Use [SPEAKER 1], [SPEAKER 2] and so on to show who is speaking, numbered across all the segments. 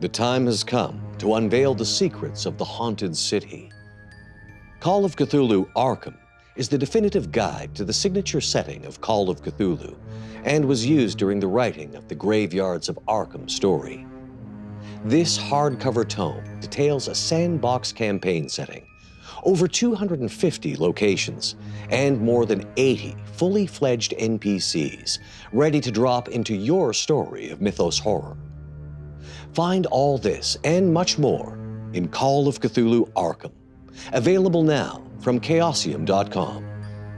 [SPEAKER 1] The time has come to unveil the secrets of the haunted city. Call of Cthulhu Arkham is the definitive guide to the signature setting of Call of Cthulhu and was used during the writing of the Graveyards of Arkham story. This hardcover tome details a sandbox campaign setting, over 250 locations, and more than 80 fully fledged NPCs ready to drop into your story of mythos horror. Find all this and much more in Call of Cthulhu Arkham, available now from Chaosium.com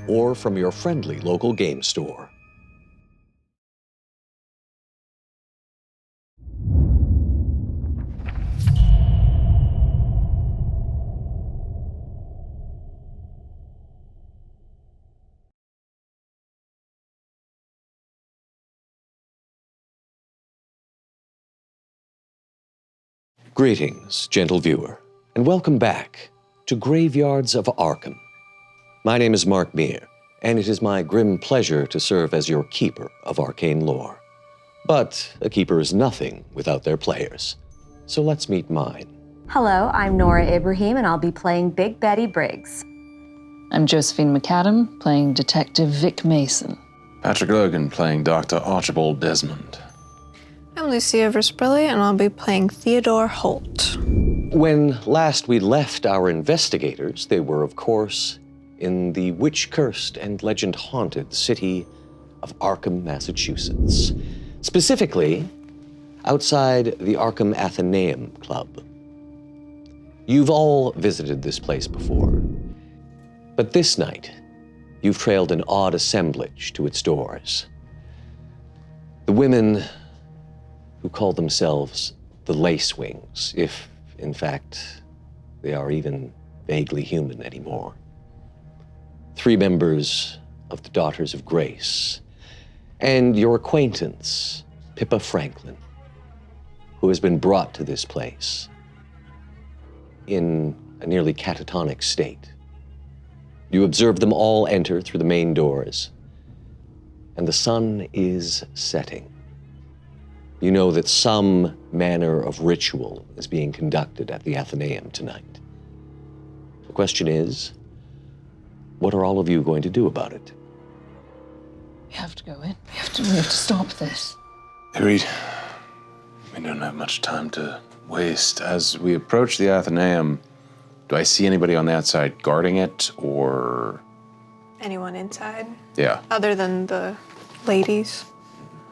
[SPEAKER 1] or from your friendly local game store. Greetings, gentle viewer, and welcome back to Graveyards of Arkham. My name is Mark Meer, and it is my grim pleasure to serve as your keeper of arcane lore. But a keeper is nothing without their players, so let's meet mine.
[SPEAKER 2] Hello, I'm Noura Ibrahim, and I'll be playing Big Betty Briggs.
[SPEAKER 3] I'm Josephine McAdam, playing Detective Vic Mason.
[SPEAKER 4] Patrick Logan, playing Dr. Archibald Desmond.
[SPEAKER 5] I'm Lucia Versprille, and I'll be playing Theodore Holt.
[SPEAKER 1] When last we left our investigators, they were, of course, in the witch-cursed and legend-haunted city of Arkham, Massachusetts. Specifically, outside the Arkham Athenaeum Club. You've all visited this place before, but this night, you've trailed an odd assemblage to its doors. The women who call themselves the Lacewings, if, in fact, they are even vaguely human anymore. 3 members of the Daughters of Grace, and your acquaintance, Pippa Franklin, who has been brought to this place in a nearly catatonic state. You observe them all enter through the main doors, and the sun is setting. You know that some manner of ritual is being conducted at the Athenaeum tonight. The question is, what are all of you going to do about it?
[SPEAKER 3] We have to go in. We have to stop this.
[SPEAKER 4] Agreed. We don't have much time to waste. As we approach the Athenaeum, do I see anybody on the outside guarding it, or?
[SPEAKER 5] Anyone inside?
[SPEAKER 4] Yeah.
[SPEAKER 5] Other than the ladies?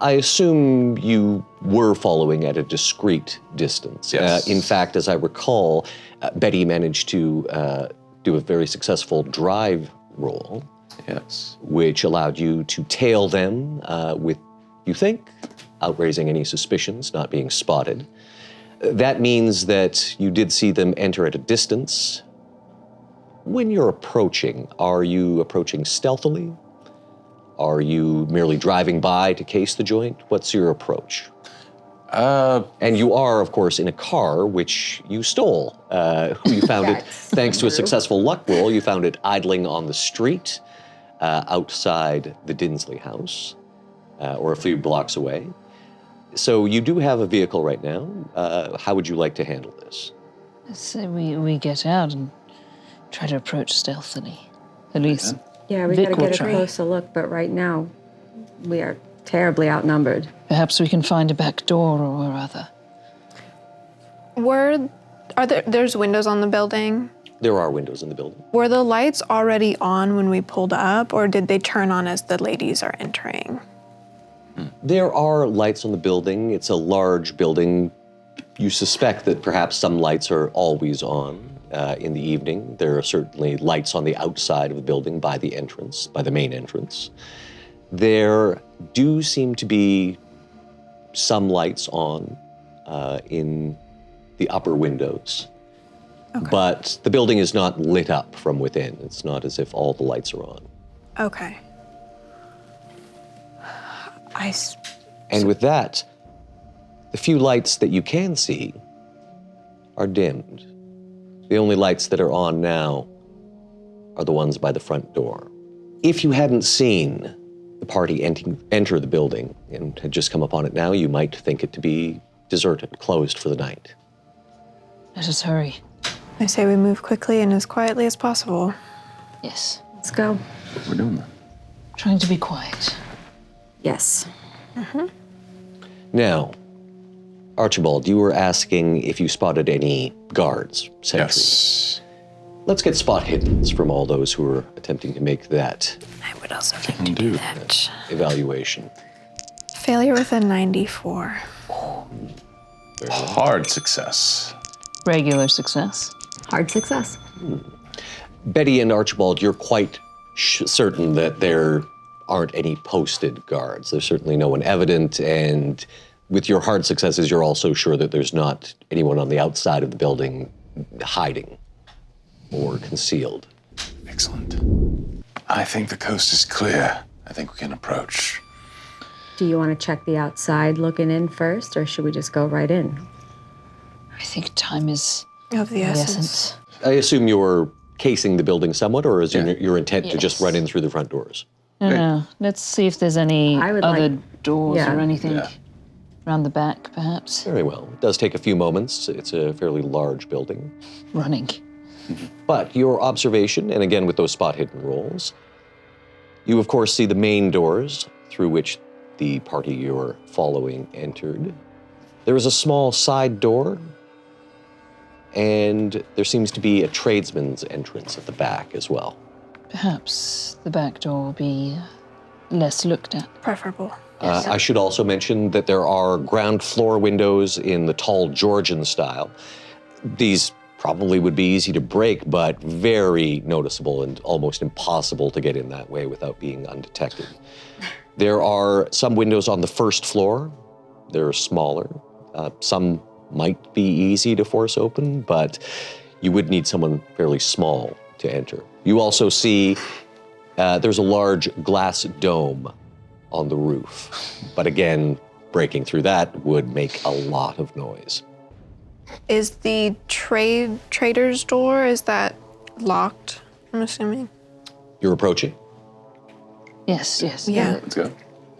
[SPEAKER 1] I assume you were following at a discreet distance.
[SPEAKER 4] Yes.
[SPEAKER 1] In fact, as I recall, Betty managed to do a very successful drive roll.
[SPEAKER 4] Yes.
[SPEAKER 1] Which allowed you to tail them with, you think, outraising any suspicions, not being spotted. That means that you did see them enter at a distance. When you're approaching, are you approaching stealthily? Are you merely driving by to case the joint? What's your approach? And you are, of course, in a car, which you stole. You found it, thanks to a successful luck roll, you found it idling on the street outside the Dinsley house, or a few blocks away. So you do have a vehicle right now. How would you like to handle this?
[SPEAKER 3] So we get out and try to approach stealthily. At least.
[SPEAKER 2] Yeah, we
[SPEAKER 3] Vic
[SPEAKER 2] gotta
[SPEAKER 3] will
[SPEAKER 2] get a
[SPEAKER 3] try.
[SPEAKER 2] closer look, but right now, we are terribly outnumbered.
[SPEAKER 3] Perhaps we can find a back door or other.
[SPEAKER 5] There's windows on the building?
[SPEAKER 1] There are windows in the building.
[SPEAKER 5] Were the lights already on when we pulled up, or did they turn on as the ladies are entering?
[SPEAKER 1] There are lights on the building. It's a large building. You suspect that perhaps some lights are always on in the evening. There are certainly lights on the outside of the building by the entrance, by the main entrance. There do seem to be some lights on in the upper windows. Okay. But the building is not lit up from within. It's not as if all the lights are on.
[SPEAKER 5] Okay.
[SPEAKER 1] And with that, the few lights that you can see are dimmed. The only lights that are on now are the ones by the front door. If you hadn't seen the party enter the building and had just come upon it now, you might think it to be deserted, closed for the night.
[SPEAKER 3] Let us hurry.
[SPEAKER 5] I say we move quickly and as quietly as possible.
[SPEAKER 3] Yes.
[SPEAKER 2] Let's go.
[SPEAKER 4] We're doing that.
[SPEAKER 3] Trying to be quiet.
[SPEAKER 2] Yes.
[SPEAKER 1] Now, Archibald, you were asking if you spotted any guards, sentries.
[SPEAKER 4] Yes.
[SPEAKER 1] Let's get spot hiddens from all those who are attempting to make that
[SPEAKER 5] I would also like
[SPEAKER 4] Can
[SPEAKER 5] to
[SPEAKER 4] do.
[SPEAKER 5] do that.
[SPEAKER 1] evaluation.
[SPEAKER 5] Failure with a 94.
[SPEAKER 4] Hard success.
[SPEAKER 3] Regular success.
[SPEAKER 2] Hard success.
[SPEAKER 1] Betty and Archibald, you're quite certain that there aren't any posted guards. There's certainly no one evident, and with your hard successes, you're also sure that there's not anyone on the outside of the building hiding or concealed.
[SPEAKER 4] Excellent. I think the coast is clear. I think we can approach.
[SPEAKER 2] Do you want to check the outside looking in first, or should we just go right in?
[SPEAKER 3] I think time is
[SPEAKER 5] Of the
[SPEAKER 3] the
[SPEAKER 5] essence.
[SPEAKER 3] essence.
[SPEAKER 1] I assume you're casing the building somewhat, or is your intent to just
[SPEAKER 3] Yes.
[SPEAKER 1] run in through the front doors?
[SPEAKER 3] No. Let's see if there's any
[SPEAKER 2] I would
[SPEAKER 3] other
[SPEAKER 2] like-
[SPEAKER 3] doors
[SPEAKER 2] yeah.
[SPEAKER 3] or anything
[SPEAKER 4] Yeah.
[SPEAKER 3] around the back, perhaps.
[SPEAKER 1] Very well. It does take a few moments. It's a fairly large building.
[SPEAKER 3] Running.
[SPEAKER 1] But your observation, and again with those spot hidden rolls, you of course see the main doors through which the party you're following entered. There is a small side door, and there seems to be a tradesman's entrance at the back as well.
[SPEAKER 3] Perhaps the back door will be less looked at.
[SPEAKER 5] Preferable.
[SPEAKER 1] I should also mention that there are ground floor windows in the tall Georgian style. These probably would be easy to break, but very noticeable and almost impossible to get in that way without being undetected. There are some windows on the first floor. They're smaller. Some might be easy to force open, but you would need someone fairly small to enter. You also see there's a large glass dome on the roof. But again, breaking through that would make a lot of noise.
[SPEAKER 5] Is the trader's door, is that locked, I'm assuming?
[SPEAKER 1] You're approaching.
[SPEAKER 3] Yes, yes.
[SPEAKER 5] Yeah.
[SPEAKER 4] Let's go.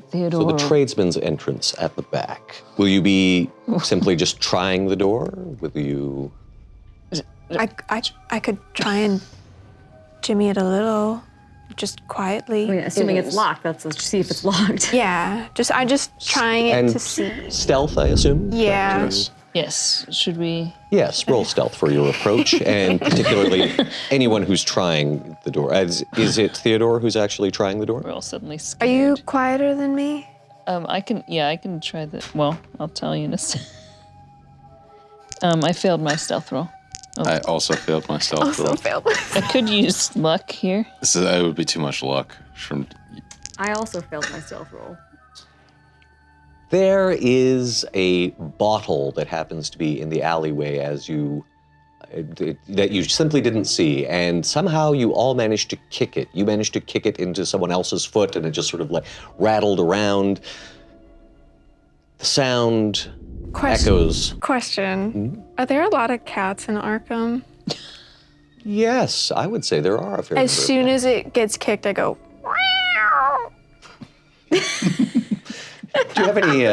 [SPEAKER 3] Theodore.
[SPEAKER 1] So the tradesman's entrance at the back. Will you be simply just trying the door? Will you...
[SPEAKER 5] I could try and jimmy it a little, just quietly.
[SPEAKER 2] I mean, assuming
[SPEAKER 3] It
[SPEAKER 2] it's
[SPEAKER 3] is.
[SPEAKER 2] locked, let's see if it's locked.
[SPEAKER 5] Yeah, I just trying it
[SPEAKER 1] And
[SPEAKER 5] to see.
[SPEAKER 1] stealth, I assume?
[SPEAKER 5] Yeah.
[SPEAKER 4] Yes.
[SPEAKER 3] Yes. Should we?
[SPEAKER 1] Yes, roll stealth for your approach, and particularly anyone who's trying the door. Is it Theodore who's actually trying the door?
[SPEAKER 3] We're all suddenly
[SPEAKER 5] Are
[SPEAKER 3] scared.
[SPEAKER 5] you quieter than me?
[SPEAKER 3] I can try that. Well, I'll tell you in a second. I failed my stealth roll.
[SPEAKER 4] I also failed my stealth roll.
[SPEAKER 5] failed.
[SPEAKER 3] I could use luck here.
[SPEAKER 4] That would be too much luck. From
[SPEAKER 2] I also failed my stealth roll.
[SPEAKER 1] There is a bottle that happens to be in the alleyway as you that you simply didn't see, and somehow you all managed to kick it. You managed to kick it into someone else's foot, and it just sort of like rattled around. The sound echoes.
[SPEAKER 5] Question. Are there a lot of cats in Arkham?
[SPEAKER 1] Yes, I would say there are a fair number.
[SPEAKER 5] As soon as it gets kicked, I go,
[SPEAKER 1] Do you have any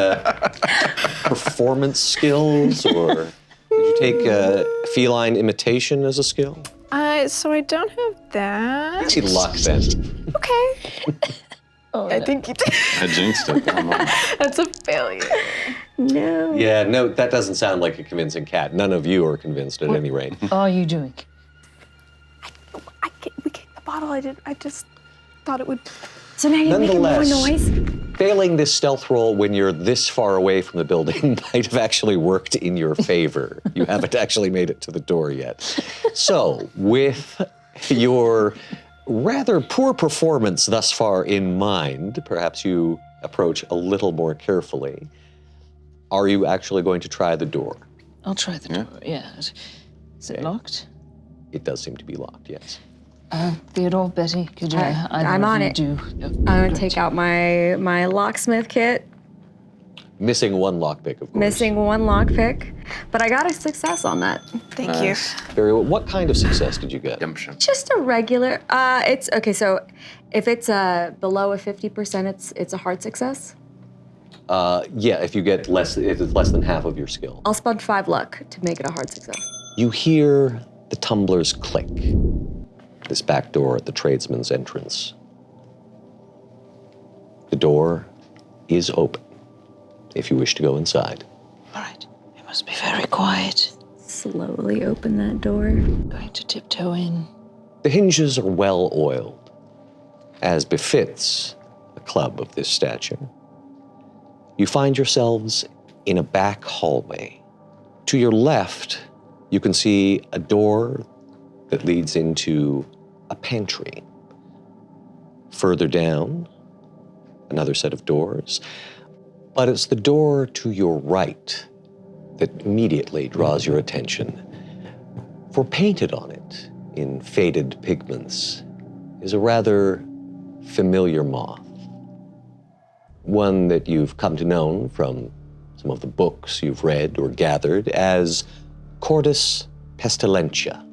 [SPEAKER 1] performance skills, or did you take feline imitation as a skill?
[SPEAKER 5] so I don't have that.
[SPEAKER 1] Easy luck then.
[SPEAKER 5] Okay. I think you did.
[SPEAKER 4] I jinxed it. Oh, no.
[SPEAKER 5] That's a failure.
[SPEAKER 2] No.
[SPEAKER 1] Yeah, no, that doesn't sound like a convincing cat. None of you are convinced at any rate.
[SPEAKER 3] What are you doing?
[SPEAKER 5] We kicked the bottle. I just thought it would.
[SPEAKER 2] So now you're making more
[SPEAKER 1] Nonetheless,
[SPEAKER 2] noise?
[SPEAKER 1] failing this stealth roll when you're this far away from the building might have actually worked in your favor. You haven't actually made it to the door yet. So, with your rather poor performance thus far in mind, perhaps you approach a little more carefully. Are you actually going to try the door?
[SPEAKER 3] I'll try the door. Yeah. Is it
[SPEAKER 1] Okay.
[SPEAKER 3] locked?
[SPEAKER 1] It does seem to be locked, yes.
[SPEAKER 3] Theodore, Betty, could you?
[SPEAKER 2] I'm on it.
[SPEAKER 3] Do.
[SPEAKER 2] I'm gonna take out my locksmith kit.
[SPEAKER 1] Missing one lockpick, of course.
[SPEAKER 2] Missing one lockpick, but I got a success on that.
[SPEAKER 5] Thank you.
[SPEAKER 1] Very well. What kind of success did you get?
[SPEAKER 4] Gumption.
[SPEAKER 2] Just a regular. It's okay. So if it's below a 50%, it's a hard success.
[SPEAKER 1] Yeah, if it's less than half of your skill.
[SPEAKER 2] I'll spend 5 luck to make it a hard success.
[SPEAKER 1] You hear the tumblers click. This back door at the tradesman's entrance. The door is open, if you wish to go inside.
[SPEAKER 3] All right. It must be very quiet.
[SPEAKER 2] Slowly open that door.
[SPEAKER 3] Going to tiptoe in.
[SPEAKER 1] The hinges are well oiled, as befits a club of this stature. You find yourselves in a back hallway. To your left, you can see a door that leads into a pantry. Further down, another set of doors. But it's the door to your right that immediately draws your attention. For painted on it, in faded pigments, is a rather familiar moth. One that you've come to know from some of the books you've read or gathered as Cordis pestilentia,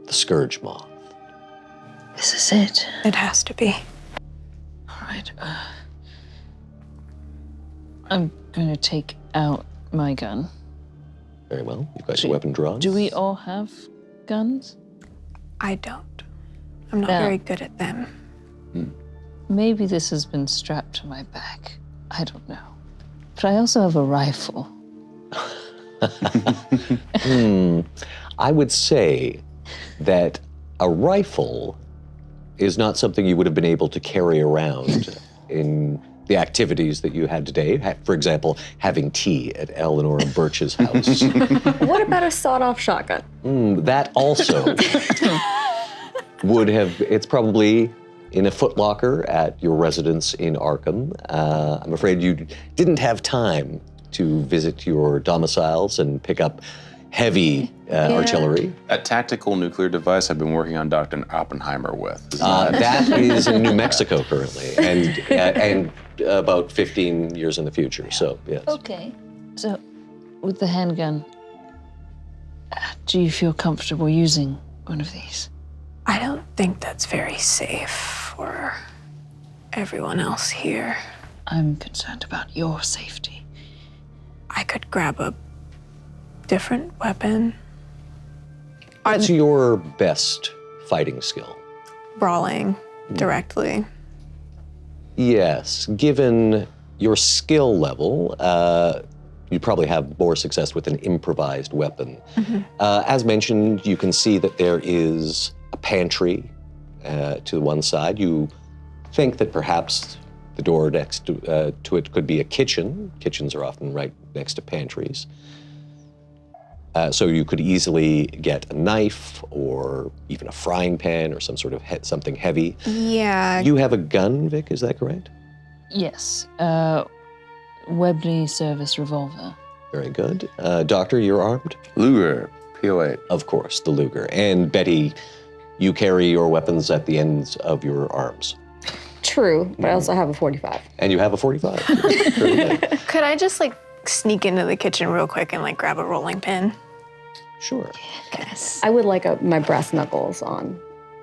[SPEAKER 1] the scourge moth.
[SPEAKER 3] This is it.
[SPEAKER 5] It has to be.
[SPEAKER 3] All right. I'm going to take out my gun.
[SPEAKER 1] Very well, you've got your weapon drawn.
[SPEAKER 3] Do we all have guns?
[SPEAKER 5] I don't. I'm not
[SPEAKER 3] No.
[SPEAKER 5] very good at them.
[SPEAKER 3] Maybe this has been strapped to my back. I don't know. But I also have a rifle.
[SPEAKER 1] I would say that a rifle is not something you would have been able to carry around in the activities that you had today. For example, having tea at Eleanor and Birch's house.
[SPEAKER 2] What about a sawed-off shotgun?
[SPEAKER 1] That also would have, it's probably in a footlocker at your residence in Arkham. I'm afraid you didn't have time to visit your domiciles and pick up heavy artillery.
[SPEAKER 4] That tactical nuclear device I've been working on Dr. Oppenheimer with.
[SPEAKER 1] That is in New Mexico currently, and about 15 years in the future, so yes.
[SPEAKER 3] Okay. So, with the handgun, do you feel comfortable using one of these?
[SPEAKER 5] I don't think that's very safe for everyone else here.
[SPEAKER 3] I'm concerned about your safety.
[SPEAKER 5] I could grab a different weapon.
[SPEAKER 1] What's your best fighting skill?
[SPEAKER 5] Brawling directly.
[SPEAKER 1] Yes, given your skill level, you probably have more success with an improvised weapon. As mentioned, you can see that there is a pantry to one side. You think that perhaps the door next to it could be a kitchen. Kitchens are often right next to pantries. So you could easily get a knife or even a frying pan or some sort of something heavy.
[SPEAKER 5] Yeah.
[SPEAKER 1] You have a gun, Vic, is that correct?
[SPEAKER 3] Yes. Webney service revolver.
[SPEAKER 1] Very good. Doctor, you're armed?
[SPEAKER 4] Luger, PO8.
[SPEAKER 1] Of course, the Luger. And Betty, you carry your weapons at the ends of your arms.
[SPEAKER 2] True, but I also have a 45.
[SPEAKER 1] And you have a 45. Very good.
[SPEAKER 5] Could I just sneak into the kitchen real quick and grab a rolling pin?
[SPEAKER 1] Sure.
[SPEAKER 3] Yes.
[SPEAKER 2] I would like my brass knuckles on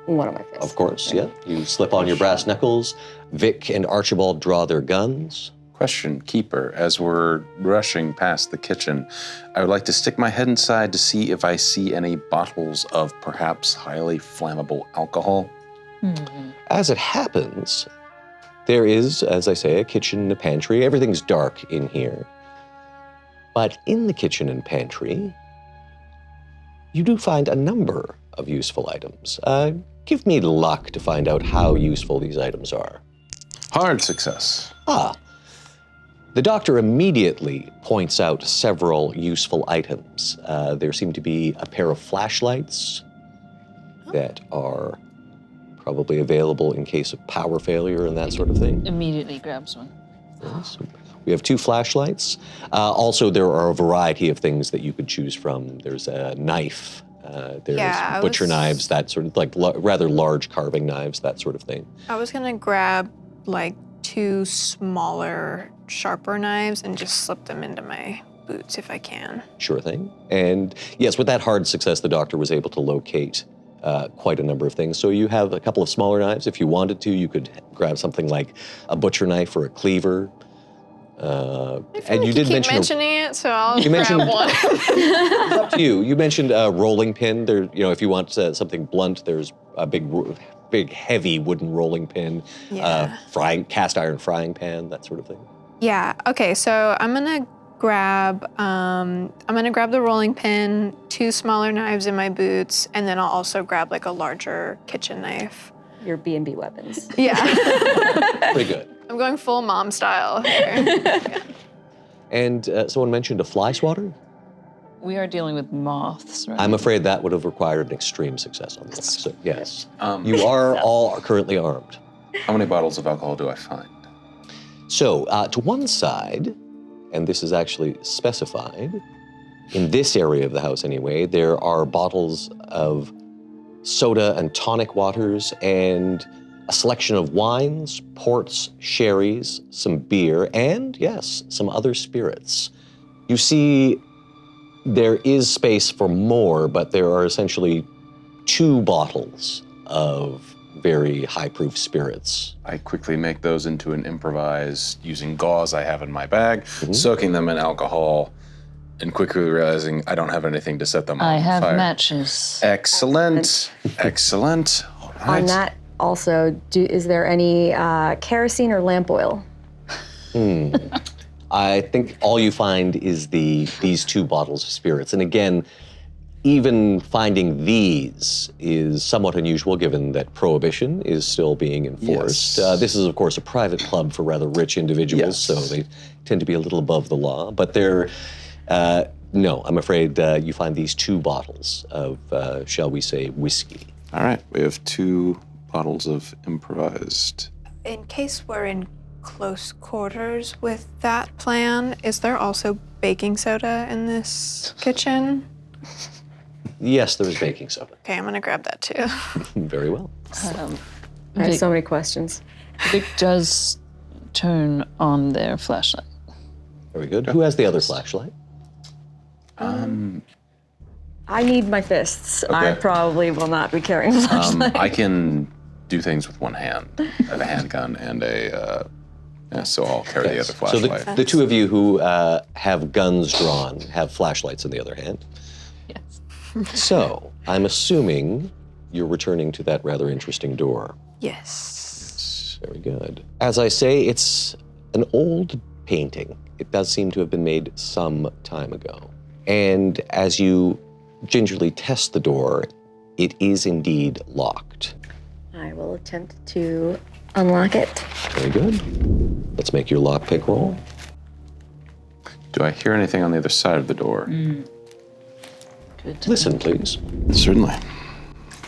[SPEAKER 2] one of my fists.
[SPEAKER 1] Of course, yeah. You slip on your brass knuckles. Vic and Archibald draw their guns.
[SPEAKER 4] Question, Keeper, as we're rushing past the kitchen, I would like to stick my head inside to see if I see any bottles of perhaps highly flammable alcohol.
[SPEAKER 1] As it happens, there is, as I say, a kitchen and a pantry. Everything's dark in here. But in the kitchen and pantry, you do find a number of useful items. Give me luck to find out how useful these items are.
[SPEAKER 4] Hard success.
[SPEAKER 1] The doctor immediately points out several useful items. There seem to be a pair of flashlights that are probably available in case of power failure and that sort of thing.
[SPEAKER 3] Immediately grabs one.
[SPEAKER 1] Yes. We have 2 flashlights. Also, there are a variety of things that you could choose from. There's a knife, there's butcher knives, that sort of, rather large carving knives, that sort of thing.
[SPEAKER 5] I was gonna grab 2 smaller, sharper knives and just slip them into my boots if I can.
[SPEAKER 1] Sure thing. And yes, with that hard success, the doctor was able to locate quite a number of things. So you have a couple of smaller knives. If you wanted to, you could grab something like a butcher knife or a cleaver. And you did
[SPEAKER 5] keep
[SPEAKER 1] mention
[SPEAKER 5] mentioning it, so I'll
[SPEAKER 1] You
[SPEAKER 5] grab
[SPEAKER 1] mentioned-
[SPEAKER 5] one.
[SPEAKER 1] it's up to you. You mentioned a rolling pin. There, if you want something blunt, there's a big, heavy wooden rolling pin,
[SPEAKER 5] Yeah.
[SPEAKER 1] cast iron frying pan, that sort of thing.
[SPEAKER 5] Yeah. Okay. So I'm gonna grab the rolling pin, 2 smaller knives in my boots, and then I'll also grab like a larger kitchen knife.
[SPEAKER 2] Your B&B weapons.
[SPEAKER 5] Yeah.
[SPEAKER 1] Pretty good.
[SPEAKER 5] I'm going full mom style here.
[SPEAKER 1] And someone mentioned a fly swatter.
[SPEAKER 3] We are dealing with moths, right?
[SPEAKER 1] I'm afraid that would have required an extreme success on this. So yes,
[SPEAKER 4] Um,
[SPEAKER 1] you are all currently armed.
[SPEAKER 4] How many bottles of alcohol do I find?
[SPEAKER 1] So to one side, and this is actually specified, in this area of the house anyway, there are bottles of soda and tonic waters and a selection of wines, ports, sherries, some beer, and yes, some other spirits. You see, there is space for more, but there are essentially 2 bottles of very high-proof spirits.
[SPEAKER 4] I quickly make those into an improvised, using gauze I have in my bag, soaking them in alcohol, and quickly realizing I don't have anything to set them on
[SPEAKER 3] I have
[SPEAKER 4] fire.
[SPEAKER 3] matches.
[SPEAKER 4] Excellent. Excellent. All right.
[SPEAKER 2] On that, also, is there any kerosene or lamp oil?
[SPEAKER 1] I think all you find is these 2 bottles of spirits. And again, even finding these is somewhat unusual given that prohibition is still being enforced.
[SPEAKER 4] Yes.
[SPEAKER 1] This is, of course, a private club for rather rich individuals, so they tend to be a little above the law. But they're, no, I'm afraid you find these 2 bottles of, shall we say, whiskey.
[SPEAKER 4] All right. We have 2 bottles of improvised.
[SPEAKER 5] In case we're in close quarters with that plan, is there also baking soda in this kitchen?
[SPEAKER 1] Yes, there is baking soda.
[SPEAKER 5] Okay, I'm gonna grab that too.
[SPEAKER 1] Very well.
[SPEAKER 2] I have
[SPEAKER 3] Vic,
[SPEAKER 2] so many questions.
[SPEAKER 3] Vic does turn on their flashlight.
[SPEAKER 1] Very good. Who has the other flashlight?
[SPEAKER 2] I need my fists. I
[SPEAKER 4] Okay.
[SPEAKER 2] probably will not be carrying a flashlight.
[SPEAKER 4] I can do things with one hand. I have a handgun and so I'll carry the other
[SPEAKER 1] So
[SPEAKER 4] flashlight.
[SPEAKER 1] the 2 of you who have guns drawn have flashlights in the other hand.
[SPEAKER 3] Yes.
[SPEAKER 1] So I'm assuming you're returning to that rather interesting door.
[SPEAKER 5] Yes.
[SPEAKER 1] Very good. As I say, it's an old painting. It does seem to have been made some time ago. And as you gingerly test the door, it is indeed locked.
[SPEAKER 2] I will attempt to unlock it.
[SPEAKER 1] Very good. Let's make your lockpick roll.
[SPEAKER 4] Do I hear anything on the other side of the door?
[SPEAKER 3] Good.
[SPEAKER 1] Listen, please.
[SPEAKER 4] Certainly.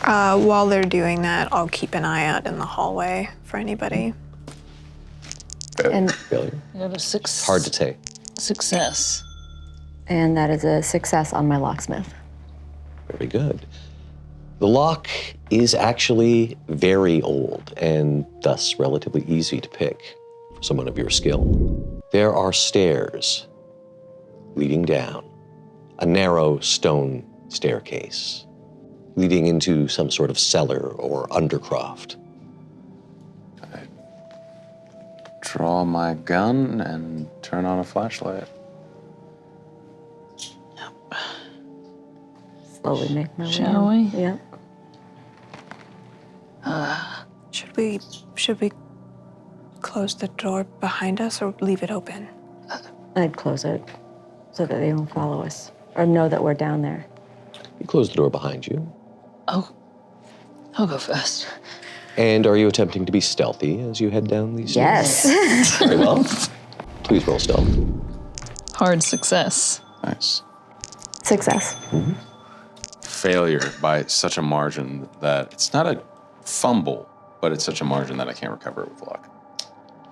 [SPEAKER 5] While they're doing that, I'll keep an eye out in the hallway for anybody.
[SPEAKER 2] And
[SPEAKER 1] Failure.
[SPEAKER 3] I got a 6.
[SPEAKER 1] Hard to say.
[SPEAKER 3] Success.
[SPEAKER 2] and that is a success on my locksmith.
[SPEAKER 1] Very good. The lock is actually very old and thus relatively easy to pick for someone of your skill. There are stairs leading down, a narrow stone staircase leading into some sort of cellar or undercroft.
[SPEAKER 4] I draw my gun and turn on a flashlight.
[SPEAKER 2] Slowly make my way.
[SPEAKER 3] Shall we?
[SPEAKER 2] Yeah.
[SPEAKER 5] Should we close the door behind us or leave it open?
[SPEAKER 2] I'd close it so that they don't follow us or know that we're down there.
[SPEAKER 1] You close the door behind you.
[SPEAKER 3] Oh, I'll go first.
[SPEAKER 1] And are you attempting to be stealthy as you head down these
[SPEAKER 2] Yes.
[SPEAKER 1] stairs? Very well. Please roll stealth.
[SPEAKER 3] Hard success.
[SPEAKER 4] Nice.
[SPEAKER 2] Success.
[SPEAKER 4] Failure by such a margin that it's not a fumble, but it's such a margin that I can't recover it with luck.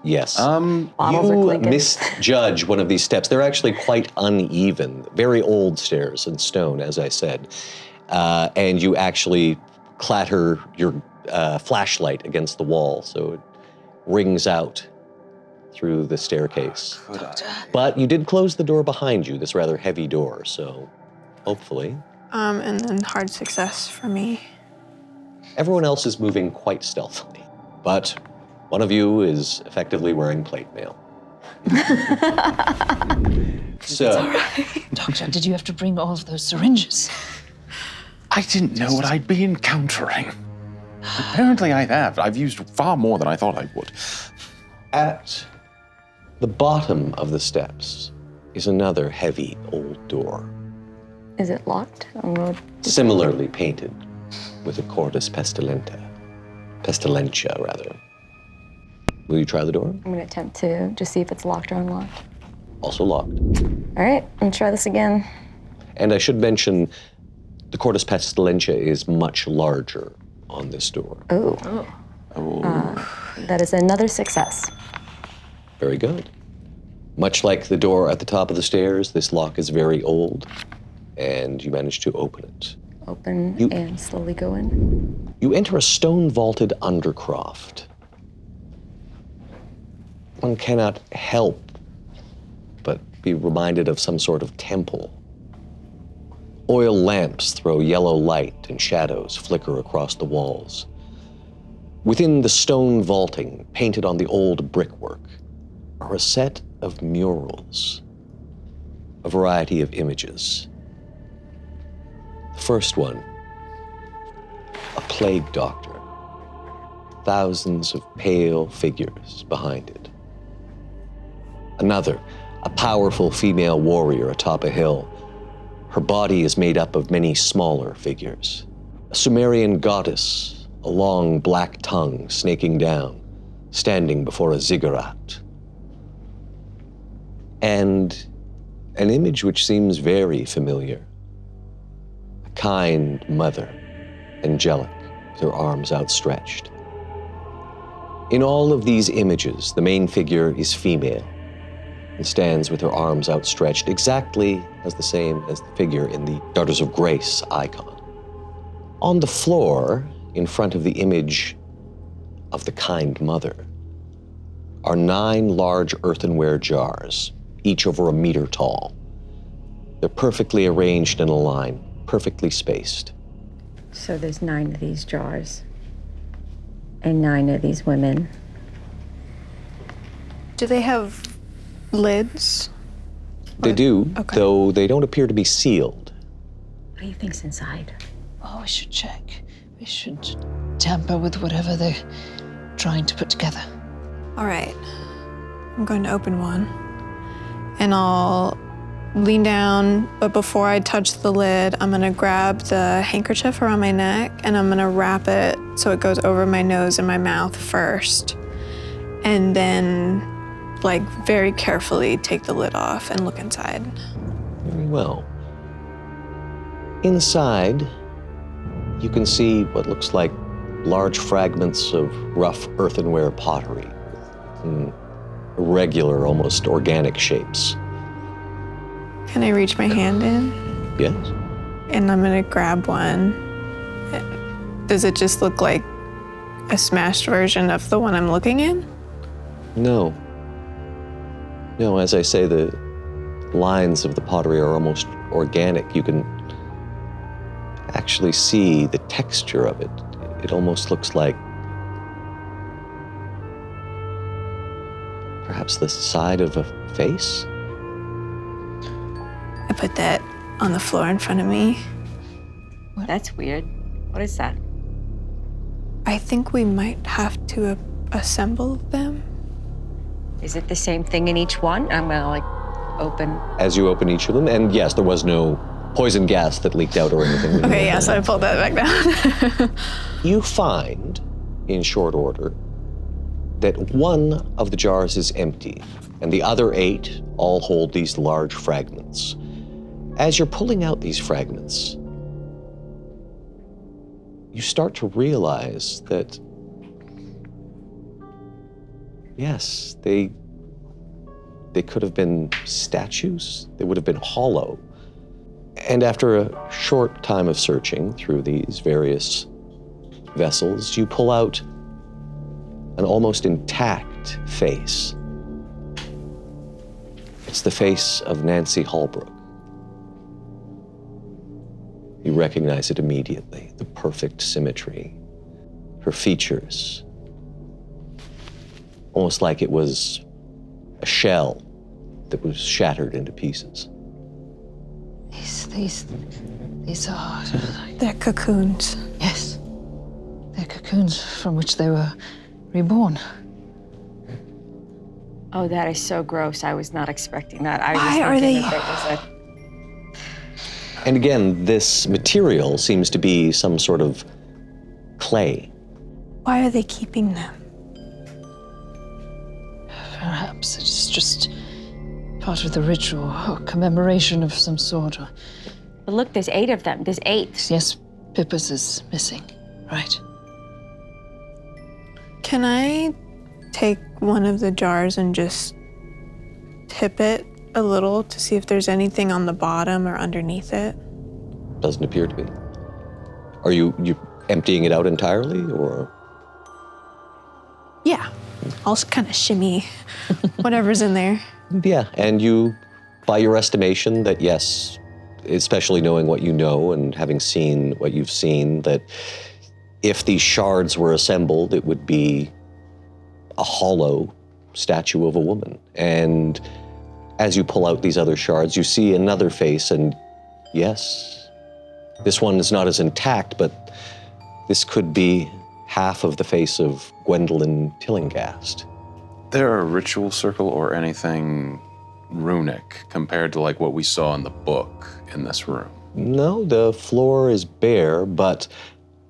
[SPEAKER 1] Yes.
[SPEAKER 2] Bottles are
[SPEAKER 1] You
[SPEAKER 2] clinking.
[SPEAKER 1] misjudge one of these steps. They're actually quite uneven, very old stairs in stone, as I said. And you actually clatter your flashlight against the wall, so it rings out through the staircase.
[SPEAKER 4] Could I?
[SPEAKER 1] But you did close the door behind you, this rather heavy door, so hopefully.
[SPEAKER 5] And then hard success for me.
[SPEAKER 1] Everyone else is moving quite stealthily, but one of you is effectively wearing plate mail. So,
[SPEAKER 3] Doctor, did you have to bring all of those syringes?
[SPEAKER 4] I didn't know what I'd be encountering. Apparently I have. I've used far more than I thought I would.
[SPEAKER 1] at the bottom of the steps is another heavy old door,
[SPEAKER 2] Is it locked? I'm gonna
[SPEAKER 1] similarly painted with a cordis pestilentia, rather. Will you try the door?
[SPEAKER 2] I'm gonna attempt to just see if it's locked or unlocked.
[SPEAKER 1] Also locked.
[SPEAKER 2] All right, I'm gonna try this again.
[SPEAKER 1] And I should mention, the cordis pestilentia is much larger on this door.
[SPEAKER 2] Oh. That is another success.
[SPEAKER 1] Very good. Much like the door at the top of the stairs, this lock is very old, and you manage to open it.
[SPEAKER 2] Open
[SPEAKER 1] You-
[SPEAKER 2] and slowly go in.
[SPEAKER 1] You enter a stone-vaulted undercroft. One cannot help but be reminded of some sort of temple. Oil lamps throw yellow light and shadows flicker across the walls. Within the stone vaulting, painted on the old brickwork, are a set of murals, a variety of images. The first one, a plague doctor, thousands of pale figures behind it. Another, a powerful female warrior atop a hill. Her body is made up of many smaller figures. A Sumerian goddess, a long black tongue snaking down, standing before a ziggurat. And an image which seems very familiar. A kind mother, angelic, with her arms outstretched. In all of these images, the main figure is female and stands with her arms outstretched, exactly as the same as the figure in the Daughters of Grace icon. On the floor, in front of the image of the kind mother, are 9 large earthenware jars, each over a meter tall. They're perfectly arranged in a line, perfectly spaced.
[SPEAKER 2] So there's 9 of these jars and 9 of these women.
[SPEAKER 5] Do they have lids?
[SPEAKER 1] They do,
[SPEAKER 5] Okay.
[SPEAKER 1] though they don't appear to be sealed.
[SPEAKER 2] What do you think's inside?
[SPEAKER 3] Oh, we should check. We should tamper with whatever they're trying to put together.
[SPEAKER 5] All right. I'm going to open one. And I'll lean down, but before I touch the lid, I'm gonna grab the handkerchief around my neck and I'm gonna wrap it so it goes over my nose and my mouth first. And then, like, very carefully take the lid off and look inside.
[SPEAKER 1] Very well. Inside, you can see what looks like large fragments of rough earthenware pottery in irregular, almost organic shapes.
[SPEAKER 5] Can I reach my hand in?
[SPEAKER 1] Yes?
[SPEAKER 5] And I'm gonna grab one. Does it just look like a smashed version of the one I'm looking in?
[SPEAKER 1] No. No, as I say, the lines of the pottery are almost organic. You can actually see the texture of it. It almost looks like perhaps the side of a face?
[SPEAKER 5] I put that on the floor in front of me.
[SPEAKER 2] That's weird. What is that?
[SPEAKER 5] I think we might have to assemble them.
[SPEAKER 2] Is it the same thing in each one? I'm gonna like open.
[SPEAKER 1] As you open each of them, and yes, there was no poison gas that leaked out or anything.
[SPEAKER 5] Okay, yeah, so I pulled that back down.
[SPEAKER 1] You find, in short order, that one of the jars is empty, and the other 8 all hold these large fragments. As you're pulling out these fragments, you start to realize that, yes, they could have been statues. They would have been hollow. And after a short time of searching through these various vessels, you pull out an almost intact face. It's the face of Nancy Holbrook. You recognize it immediately, the perfect symmetry. Her features, almost like it was a shell that was shattered into pieces.
[SPEAKER 3] These are,
[SPEAKER 5] They're cocoons.
[SPEAKER 3] yes, they're cocoons from which they were reborn.
[SPEAKER 2] Oh, that is so gross. I was not expecting that. I
[SPEAKER 5] Why
[SPEAKER 2] was
[SPEAKER 5] are
[SPEAKER 2] thinking
[SPEAKER 5] they-
[SPEAKER 2] that there was
[SPEAKER 1] And again, this material seems to be some sort of clay.
[SPEAKER 5] Why are they keeping them?
[SPEAKER 3] Perhaps it's just part of the ritual or commemoration of some sort. Or,
[SPEAKER 2] But look, there's 8 of them. There's 8.
[SPEAKER 3] yes, Pippa's is missing, right?
[SPEAKER 5] Can I take one of the jars and just tip it a little to see if there's anything on the bottom or underneath it?
[SPEAKER 1] Doesn't appear to be. Are you emptying it out entirely, or?
[SPEAKER 5] Yeah. I'll kind of shimmy whatever's in there.
[SPEAKER 1] Yeah, and you, by your estimation, that yes, especially knowing what you know and having seen what you've seen, that if these shards were assembled, it would be a hollow statue of a woman. And as you pull out these other shards, you see another face, and yes, this one is not as intact, but this could be half of the face of Gwendolyn Tillinghast.
[SPEAKER 4] There a ritual circle or anything runic compared to like what we saw in the book in this room?
[SPEAKER 1] No, the floor is bare, but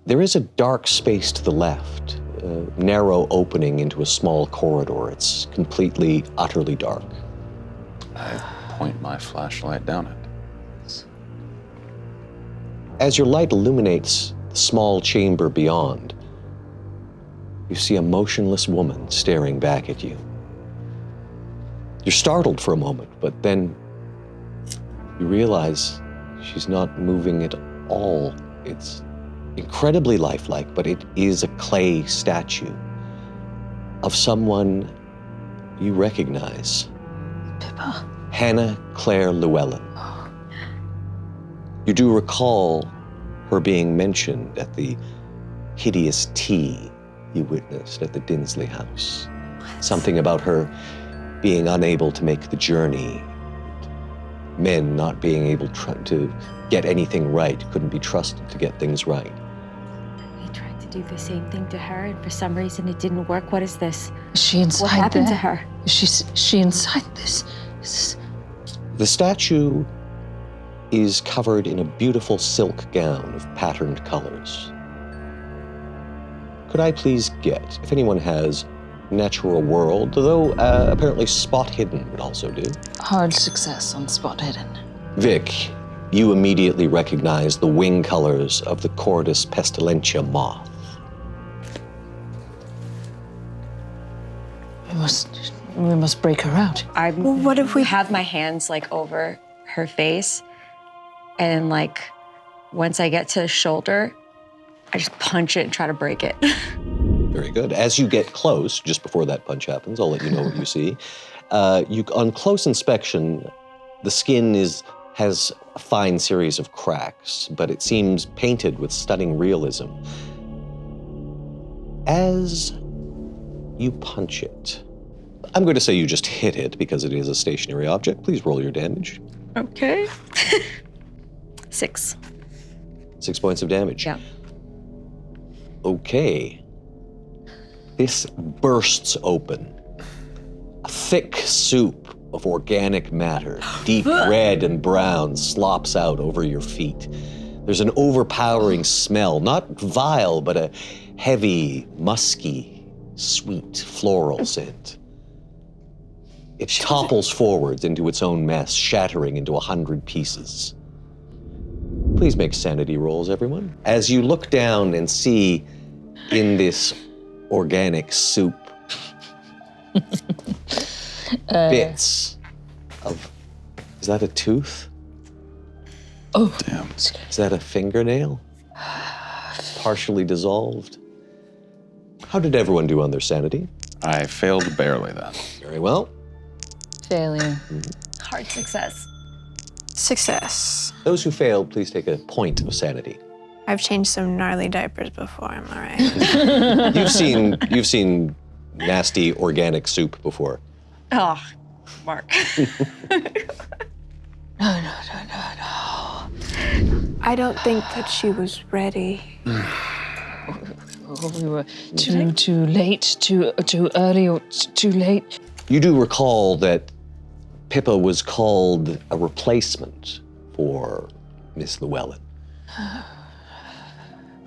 [SPEAKER 1] there is a dark space to the left, a narrow opening into a small corridor. It's completely, utterly dark.
[SPEAKER 4] I point my flashlight down it.
[SPEAKER 1] As your light illuminates the small chamber beyond, you see a motionless woman staring back at you. You're startled for a moment, but then you realize she's not moving at all. It's incredibly lifelike, but it is a clay statue of someone you recognize.
[SPEAKER 3] Pippa.
[SPEAKER 1] Hannah Claire Llewellyn. You do recall her being mentioned at the hideous tea you witnessed at the Dinsley house. Something about her being unable to make the journey, men not being able to get anything right, couldn't be trusted to get things right.
[SPEAKER 2] He tried to do the same thing to her, and for some reason it didn't work. What is this?
[SPEAKER 3] Is she inside
[SPEAKER 2] What happened
[SPEAKER 3] there?
[SPEAKER 2] to her?
[SPEAKER 3] Is she inside this? Is
[SPEAKER 1] The statue is covered in a beautiful silk gown of patterned colors. Could I please get, if anyone has Natural World, though apparently Spot Hidden would also do.
[SPEAKER 3] hard success on Spot Hidden.
[SPEAKER 1] Vic, you immediately recognize the wing colors of the Cordus pestilentia moth.
[SPEAKER 3] We must break her out.
[SPEAKER 5] Well, what if we
[SPEAKER 2] have my hands like over her face, and like once I get to the shoulder, I just punch it and try to break it.
[SPEAKER 1] Very good. As you get close, just before that punch happens, I'll let you know what you see. On close inspection, the skin has a fine series of cracks, but it seems painted with stunning realism. As you punch it, I'm going to say you just hit it because it is a stationary object. Please roll your damage.
[SPEAKER 2] Okay. 6.
[SPEAKER 1] 6 points of damage.
[SPEAKER 2] Yeah.
[SPEAKER 1] Okay. This bursts open. A thick soup of organic matter, deep red and brown, slops out over your feet. There's an overpowering smell, not vile, but a heavy, musky, sweet, floral scent. It topples forwards into its own mess, shattering into 100 pieces. Please make sanity rolls, everyone. As you look down and see in this organic soup bits of, is that a tooth?
[SPEAKER 3] Oh,
[SPEAKER 4] Damn.
[SPEAKER 1] Is that a fingernail? Partially dissolved. How did everyone do on their sanity?
[SPEAKER 4] I failed barely then.
[SPEAKER 1] Very well.
[SPEAKER 3] failure.
[SPEAKER 2] Hard success.
[SPEAKER 5] Success.
[SPEAKER 1] Those who failed, please take a point of sanity.
[SPEAKER 5] I've changed some gnarly diapers before, am I right?
[SPEAKER 1] You've seen nasty organic soup before.
[SPEAKER 2] Oh, Mark.
[SPEAKER 3] No.
[SPEAKER 5] I don't think that she was ready.
[SPEAKER 3] Oh, we were too late, too early, or too late.
[SPEAKER 1] You do recall that Pippa was called a replacement for Miss Llewellyn.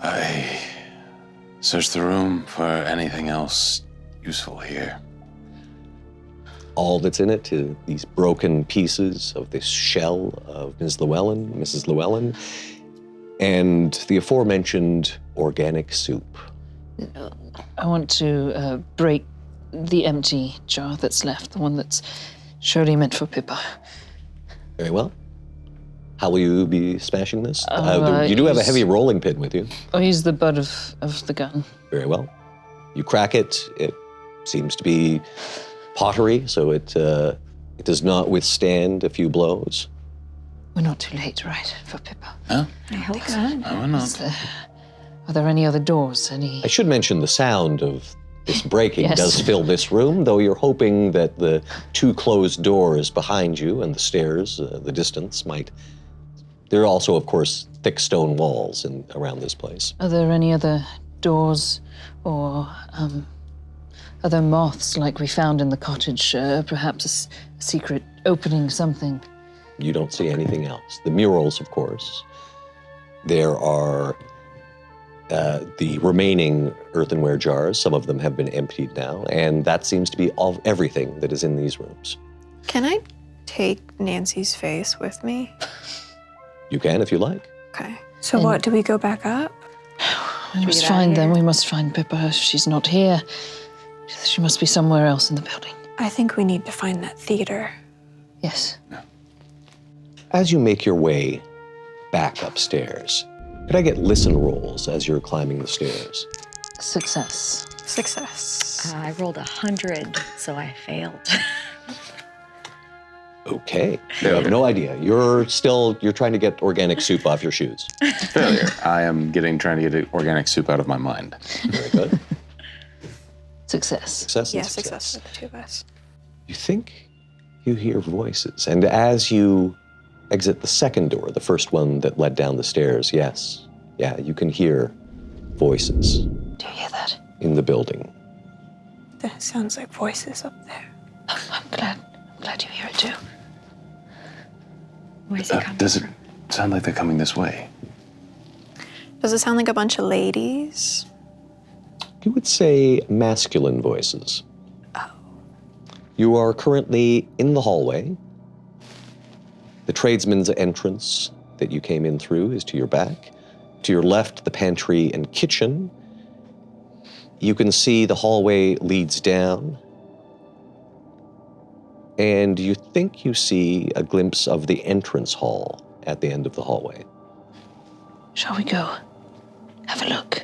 [SPEAKER 4] I searched the room for anything else useful here.
[SPEAKER 1] All that's in it is these broken pieces of this shell of Mrs. Llewellyn, and the aforementioned organic soup.
[SPEAKER 3] I want to break the empty jar that's left, the one that's surely meant for Pippa.
[SPEAKER 1] Very well. How will you be smashing this?
[SPEAKER 3] I'll,
[SPEAKER 1] you do have a
[SPEAKER 3] use-
[SPEAKER 1] heavy rolling pin with you.
[SPEAKER 3] I'll use the butt of the gun.
[SPEAKER 1] Very well. You crack it. It seems to be pottery, so it does not withstand a few blows.
[SPEAKER 3] We're not too late, right, for Pippa?
[SPEAKER 4] Huh?
[SPEAKER 2] I hope so.
[SPEAKER 4] No, we're not.
[SPEAKER 3] Are there any other doors? Any?
[SPEAKER 1] I should mention the sound of this breaking
[SPEAKER 3] Yes.
[SPEAKER 1] does fill this room, though you're hoping that the two closed doors behind you and the stairs, the distance, might... There are also, of course, thick stone walls around this place.
[SPEAKER 3] Are there any other doors or other moths like we found in the cottage? Perhaps a secret opening, something.
[SPEAKER 1] You don't see anything else. The murals, of course. There are the remaining earthenware jars. Some of them have been emptied now, and that seems to be all everything that is in these rooms.
[SPEAKER 5] Can I take Nancy's face with me?
[SPEAKER 1] You can if you like.
[SPEAKER 5] Okay. So what, do we go back up?
[SPEAKER 3] We must
[SPEAKER 2] get outta
[SPEAKER 3] find them.
[SPEAKER 2] here?
[SPEAKER 3] We must find Pippa. If she's not here, she must be somewhere else in the building.
[SPEAKER 5] I think we need to find that theater.
[SPEAKER 3] Yes.
[SPEAKER 1] As you make your way back upstairs, could I get listen rolls as you're climbing the stairs?
[SPEAKER 3] Success.
[SPEAKER 5] Success.
[SPEAKER 2] I rolled 100, so I failed.
[SPEAKER 1] Okay. You have no idea. You're trying to get organic soup off your shoes.
[SPEAKER 4] Failure. I am trying to get organic soup out of my mind.
[SPEAKER 1] Very good.
[SPEAKER 3] Success.
[SPEAKER 1] Success and
[SPEAKER 5] Yeah, success for the two of us.
[SPEAKER 1] You think you hear voices, and as you exit the second door, the first one that led down the stairs, yes, you can hear voices
[SPEAKER 3] Do you hear that?
[SPEAKER 1] in the building.
[SPEAKER 5] That sounds like voices up there.
[SPEAKER 3] I'm glad you hear it too.
[SPEAKER 2] Where's he coming?
[SPEAKER 4] Does it sound like they're coming this way?
[SPEAKER 5] Does it sound like a bunch of ladies?
[SPEAKER 1] You would say masculine voices. Oh. You are currently in the hallway. The tradesman's entrance that you came in through is to your back. To your left, the pantry and kitchen. You can see the hallway leads down. And you think you see a glimpse of the entrance hall at the end of the hallway.
[SPEAKER 3] Shall we go? Have a look.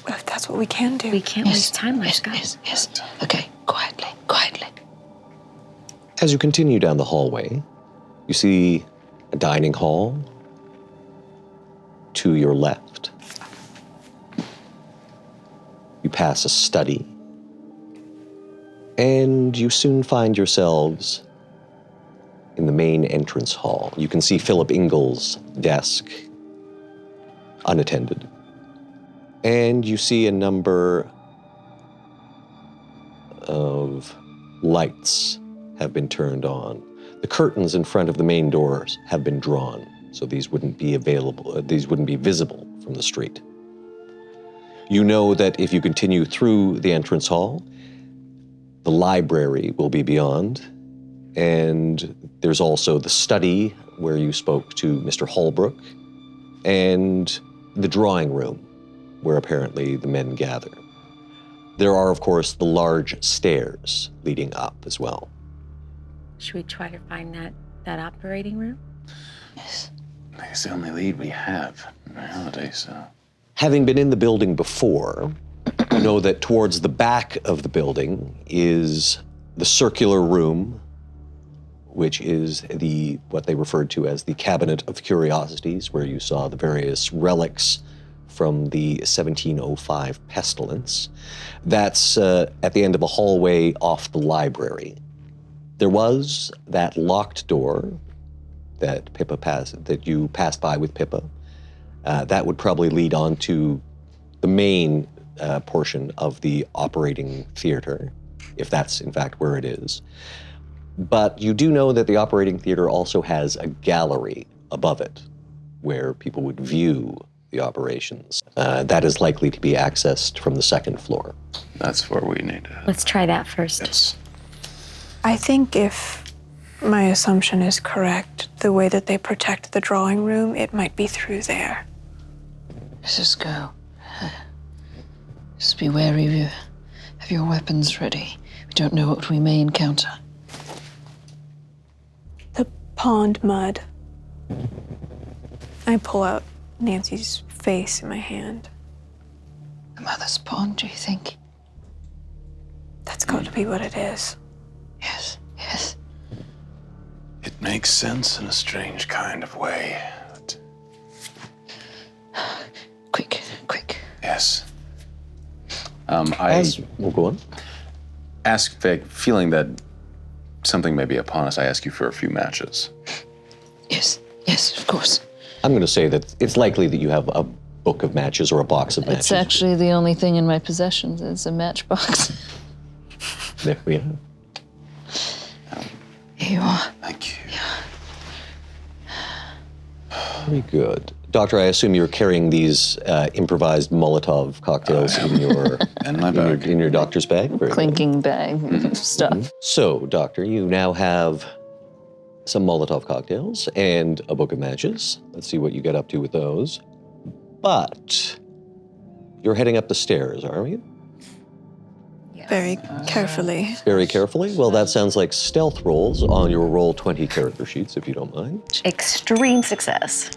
[SPEAKER 5] If that's what we can do.
[SPEAKER 2] We can't waste time. Let's go.
[SPEAKER 3] Yes. Okay, quietly.
[SPEAKER 1] As you continue down the hallway, you see a dining hall to your left. You pass a study, and you soon find yourselves in the main entrance hall. You can see Philip Ingall's desk, unattended. And you see a number of lights have been turned on. The curtains in front of the main doors have been drawn, so these wouldn't be visible from the street. You know that if you continue through the entrance hall, the library will be beyond, and there's also the study where you spoke to Mr. Holbrook, and the drawing room where apparently the men gather. There are, of course, the large stairs leading up as well.
[SPEAKER 2] Should we try to find that operating room?
[SPEAKER 3] Yes.
[SPEAKER 4] It's the only lead we have nowadays, so.
[SPEAKER 1] Having been in the building before, you know that towards the back of the building is the circular room, which is what they referred to as the Cabinet of Curiosities, where you saw the various relics from the 1705 pestilence. That's at the end of a hallway off the library. There was that locked door that you passed by with Pippa. That would probably lead on to the main portion of the operating theater, if that's in fact where it is. But you do know that the operating theater also has a gallery above it where people would view the operations. That is likely to be accessed from the second floor.
[SPEAKER 4] That's where we need to...
[SPEAKER 2] Let's try that first.
[SPEAKER 4] Yes.
[SPEAKER 5] I think if my assumption is correct, the way that they protect the drawing room, it might be through there.
[SPEAKER 3] Let's just go. Just be wary of you. Have your weapons ready. We don't know what we may encounter.
[SPEAKER 5] The pond mud. I pull out Nancy's face in my hand.
[SPEAKER 3] The mother's pond, do you think?
[SPEAKER 5] That's got to be what it is.
[SPEAKER 3] Yes, yes.
[SPEAKER 4] It makes sense in a strange kind of way. But
[SPEAKER 3] Quick.
[SPEAKER 4] yes.
[SPEAKER 1] We'll go on.
[SPEAKER 4] Feeling that something may be upon us, I ask you for a few matches.
[SPEAKER 3] Yes, of course.
[SPEAKER 1] I'm going to say that it's likely that you have a book of matches or a box of matches.
[SPEAKER 3] It's actually the only thing in my possessions. It's a matchbox.
[SPEAKER 1] There we are.
[SPEAKER 3] Here you are.
[SPEAKER 4] Thank you.
[SPEAKER 1] Very good. Doctor, I assume you're carrying these improvised Molotov cocktails in your
[SPEAKER 4] In my bag.
[SPEAKER 1] in your doctor's bag? Very good.
[SPEAKER 3] Clinking bag of stuff.
[SPEAKER 1] So, Doctor, you now have some Molotov cocktails and a book of matches. Let's see what you get up to with those. But you're heading up the stairs, aren't you?
[SPEAKER 5] Very carefully.
[SPEAKER 1] Very carefully? Well, that sounds like stealth rolls on your Roll20 character sheets, if you don't mind.
[SPEAKER 2] Extreme success.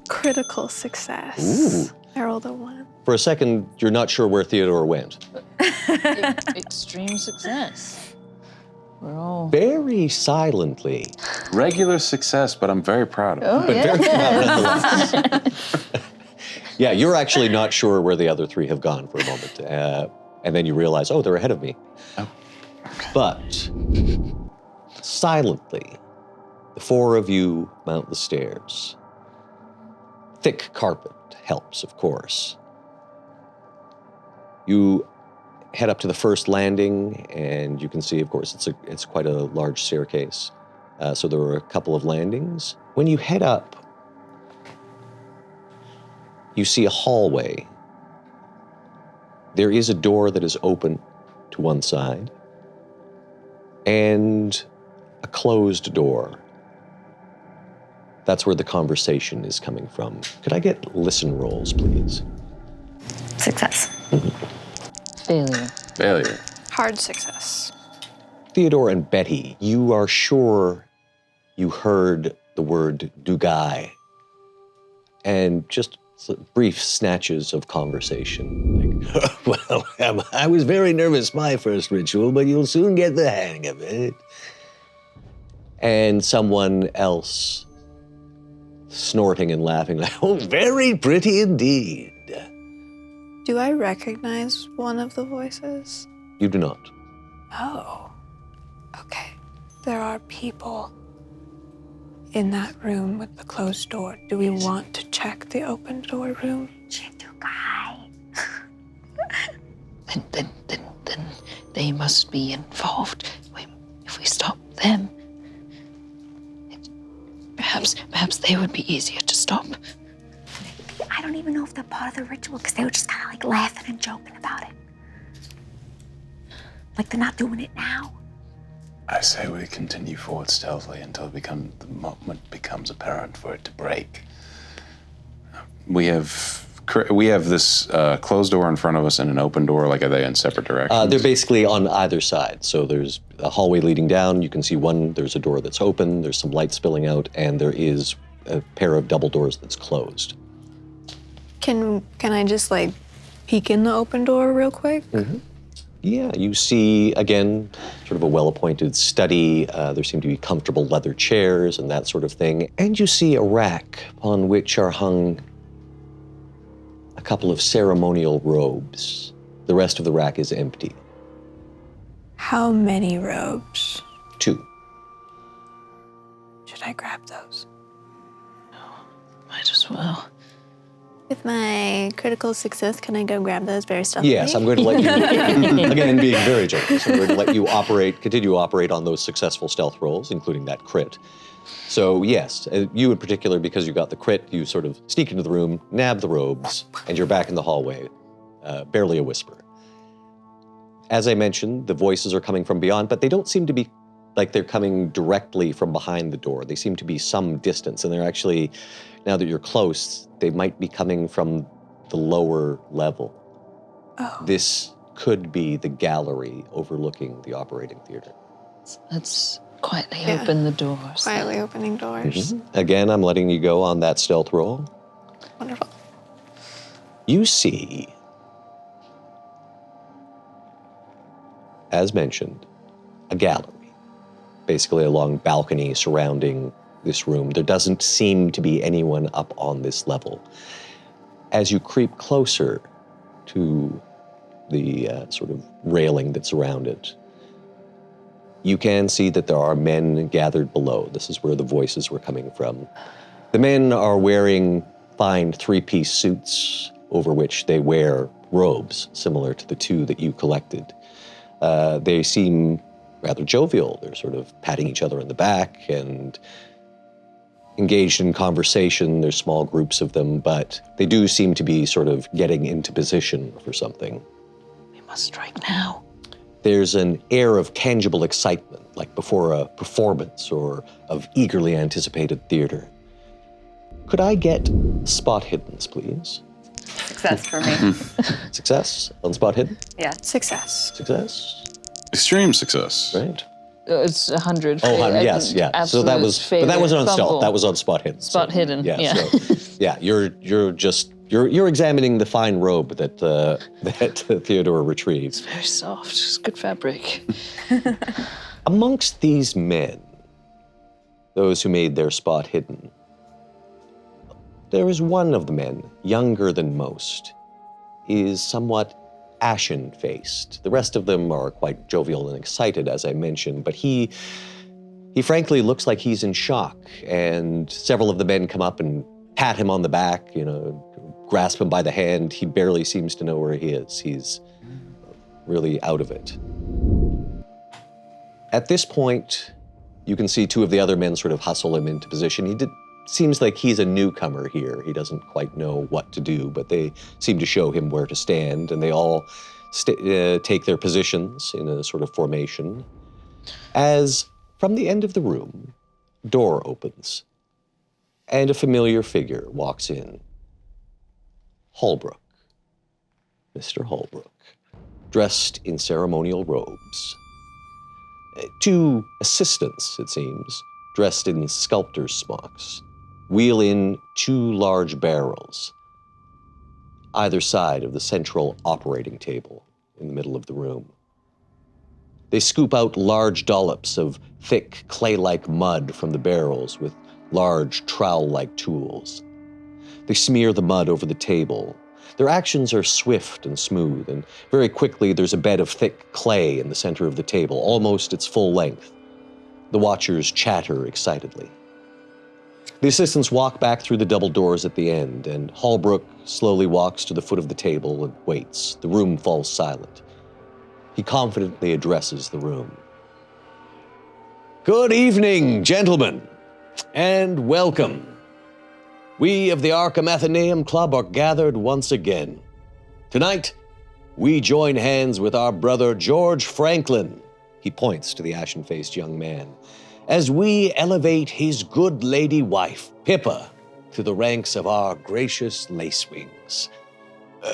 [SPEAKER 5] Critical success.
[SPEAKER 1] Ooh.
[SPEAKER 5] I rolled a 1.
[SPEAKER 1] For a second, you're not sure where Theodore went.
[SPEAKER 3] Extreme success. We're all...
[SPEAKER 1] Very silently.
[SPEAKER 4] Regular success, but I'm very proud of it.
[SPEAKER 3] Oh,
[SPEAKER 1] But
[SPEAKER 3] yeah.
[SPEAKER 1] very proud nonetheless. Yeah, you're actually not sure where the other three have gone for a moment. And then you realize, oh, they're ahead of me.
[SPEAKER 4] Oh.
[SPEAKER 1] But silently, the four of you mount the stairs. Thick carpet helps, of course. You head up to the first landing, and you can see, of course, it's quite a large staircase. So there are a couple of landings. When you head up, you see a hallway. There is a door that is open to one side, and a closed door. That's where the conversation is coming from. Could I get listen rolls, please?
[SPEAKER 2] Success.
[SPEAKER 3] Failure.
[SPEAKER 5] Hard success.
[SPEAKER 1] Theodore and Betty, you are sure you heard the word Dugai, and just brief snatches of conversation. Like, well, I was very nervous my first ritual, but you'll soon get the hang of it. And someone else snorting and laughing like, oh, very pretty indeed.
[SPEAKER 5] Do I recognize one of the voices?
[SPEAKER 1] You do not.
[SPEAKER 5] Oh. Okay. There are people in that room with the closed door. Do we want to check the open door room?
[SPEAKER 3] Then they must be involved. If we stop them, perhaps they would be easier to stop.
[SPEAKER 2] I don't even know if they're part of the ritual because they were just kind of like laughing and joking about it. Like they're not doing it now.
[SPEAKER 4] I say we continue forward stealthily until the moment becomes apparent for it to break. We have this closed door in front of us and an open door. Like, are they in separate directions?
[SPEAKER 1] They're basically on either side. So there's a hallway leading down. You can see there's a door that's open, there's some light spilling out, and there is a pair of double doors that's closed.
[SPEAKER 5] Can I just like peek in the open door real quick?
[SPEAKER 1] Mm-hmm. Yeah, you see, again, sort of a well-appointed study. There seem to be comfortable leather chairs and that sort of thing. And you see a rack on which are hung a a couple of ceremonial robes. The rest of the rack is empty.
[SPEAKER 5] How many robes?
[SPEAKER 1] 2.
[SPEAKER 5] Should I grab those?
[SPEAKER 3] Might as well.
[SPEAKER 5] With my critical success, can I go grab those very stealthily?
[SPEAKER 1] Yes, I'm going to let you, again, being very generous, I'm going to let you continue to operate on those successful stealth rolls, including that crit. So yes, you in particular, because you got the crit, you sort of sneak into the room, nab the robes, and you're back in the hallway, barely a whisper. As I mentioned, the voices are coming from beyond, but they don't seem to be like they're coming directly from behind the door. They seem to be some distance, and they're actually, now that you're close, they might be coming from the lower level.
[SPEAKER 5] Oh.
[SPEAKER 1] This could be the gallery overlooking the operating theater.
[SPEAKER 3] Let's quietly open the doors.
[SPEAKER 5] Quietly opening doors.
[SPEAKER 1] Again, I'm letting you go on that stealth roll.
[SPEAKER 5] Wonderful.
[SPEAKER 1] You see, as mentioned, a gallery. Basically a long balcony surrounding this room. There doesn't seem to be anyone up on this level. As you creep closer to the sort of railing that's around it, you can see that there are men gathered below. This is where the voices were coming from. The men are wearing fine 3-piece suits over which they wear robes, similar to the 2 that you collected. They seem rather jovial. They're sort of patting each other in the back and engaged in conversation. There's small groups of them, but they do seem to be sort of getting into position for something.
[SPEAKER 3] We must strike now.
[SPEAKER 1] There's an air of tangible excitement, like before a performance or of eagerly anticipated theater. Could I get spot hiddens, please?
[SPEAKER 2] Success for me.
[SPEAKER 1] Success on spot hidden?
[SPEAKER 2] Yeah.
[SPEAKER 5] Success.
[SPEAKER 1] Success.
[SPEAKER 4] Extreme success.
[SPEAKER 1] Right.
[SPEAKER 3] It's 100.
[SPEAKER 1] Oh, yes, yeah. So that was, but that wasn't on stealth. That was on spot hidden.
[SPEAKER 3] Spot hidden. Yeah.
[SPEAKER 1] So, yeah. You're examining the fine robe that that Theodore retrieved.
[SPEAKER 3] It's very soft. It's good fabric.
[SPEAKER 1] Amongst these men, those who made their spot hidden, there is one of the men, younger than most, is somewhat ashen-faced. The rest of them are quite jovial and excited, as I mentioned, but he frankly looks like he's in shock, and several of the men come up and pat him on the back, grasp him by the hand. He barely seems to know where he is. He's really out of it. At this point, you can see 2 of the other men sort of hustle him into position. Seems like he's a newcomer here. He doesn't quite know what to do, but they seem to show him where to stand, and they all take their positions in a sort of formation. As from the end of the room, door opens, and a familiar figure walks in. Holbrook, Mr. Holbrook, dressed in ceremonial robes. 2 assistants, it seems, dressed in sculptor's smocks, wheel in 2 large barrels, either side of the central operating table in the middle of the room. They scoop out large dollops of thick, clay-like mud from the barrels with large trowel-like tools. They smear the mud over the table. Their actions are swift and smooth, and very quickly there's a bed of thick clay in the center of the table, almost its full length. The watchers chatter excitedly. The assistants walk back through the double doors at the end, and Holbrook slowly walks to the foot of the table and waits. The room falls silent. He confidently addresses the room. Good evening, gentlemen, and welcome. We of the Arkham Athenaeum Club are gathered once again. Tonight, we join hands with our brother George Franklin, he points to the ashen-faced young man, as we elevate his good lady wife, Pippa, to the ranks of our gracious lacewings.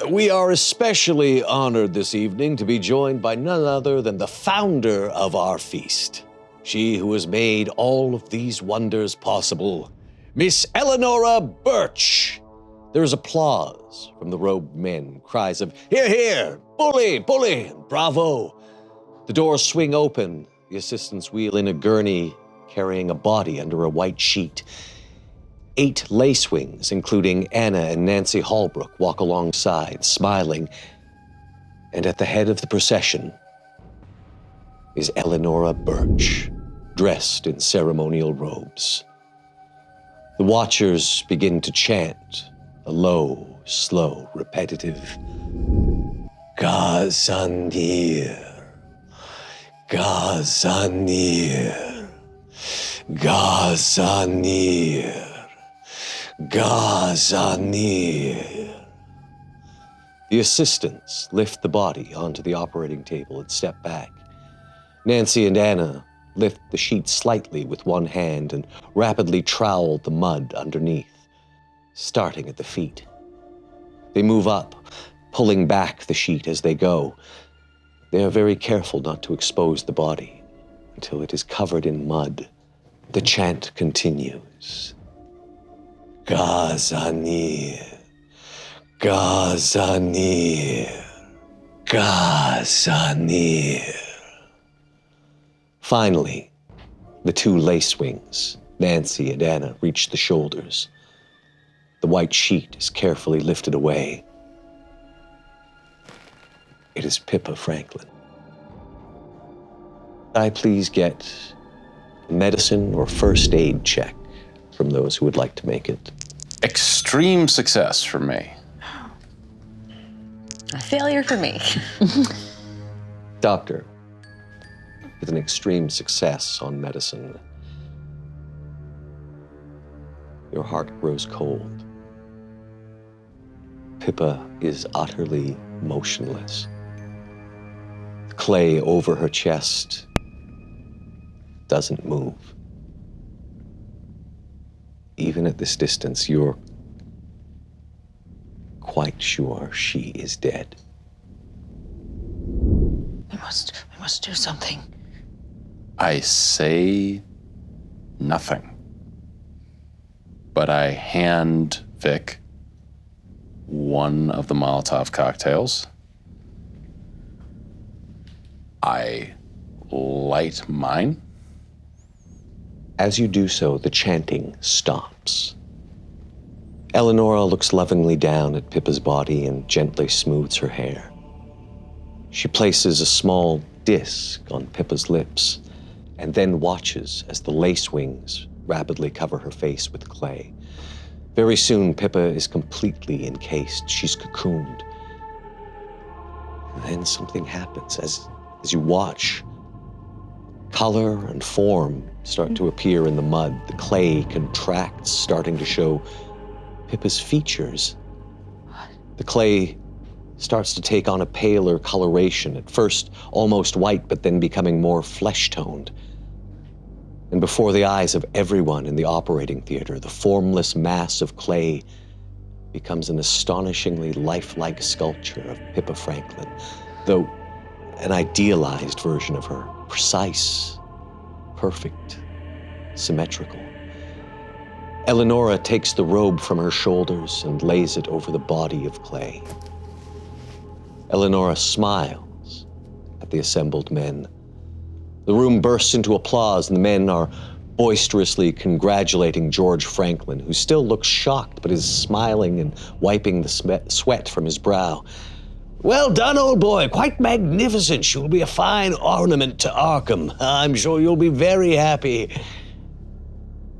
[SPEAKER 1] We are especially honored this evening to be joined by none other than the founder of our feast, she who has made all of these wonders possible, Miss Eleanora Birch. There is applause from the robed men, cries of, "Hear, hear! Bully, bully! Bravo!" The doors swing open. The assistants wheel in a gurney carrying a body under a white sheet. 8 lacewings, including Anna and Nancy Holbrook, walk alongside, smiling. And at the head of the procession is Eleonora Birch, dressed in ceremonial robes. The watchers begin to chant a low, slow, repetitive Gazanir, Gazanir, Gazanir, Gazanir. The assistants lift the body onto the operating table and step back. Nancy and Anna lift the sheet slightly with one hand and rapidly trowel the mud underneath, starting at the feet. They move up, pulling back the sheet as they go. They are very careful not to expose the body until it is covered in mud. The chant continues. Gazanir, Gazanir, Gazanir. Finally, the 2 lacewings, Nancy and Anna, reach the shoulders. The white sheet is carefully lifted away. It is Pippa Franklin. Could I please get a medicine or first aid check from those who would like to make it?
[SPEAKER 4] Extreme success for me.
[SPEAKER 2] A failure for me.
[SPEAKER 1] Doctor, with an extreme success on medicine, your heart grows cold. Pippa is utterly motionless. The clay over her chest doesn't move. Even at this distance, you're quite sure she is dead.
[SPEAKER 3] We must do something.
[SPEAKER 4] I say nothing. But I hand Vic one of the Molotov cocktails. I light mine.
[SPEAKER 1] As you do so, the chanting stops. Eleonora looks lovingly down at Pippa's body and gently smooths her hair. She places a small disc on Pippa's lips and then watches as the lace wings rapidly cover her face with clay. Very soon, Pippa is completely encased. She's cocooned. And then something happens as you watch. Color and form start to appear in the mud. The clay contracts, starting to show Pippa's features. The clay starts to take on a paler coloration, at first almost white, but then becoming more flesh-toned. And before the eyes of everyone in the operating theater, the formless mass of clay becomes an astonishingly lifelike sculpture of Pippa Franklin, though an idealized version of her, precise, perfect, symmetrical. Eleonora takes the robe from her shoulders and lays it over the body of clay. Eleonora smiles at the assembled men. The room bursts into applause, and the men are boisterously congratulating George Franklin, who still looks shocked but is smiling and wiping the sweat from his brow. Well done, old boy. Quite magnificent. You'll be a fine ornament to Arkham. I'm sure you'll be very happy.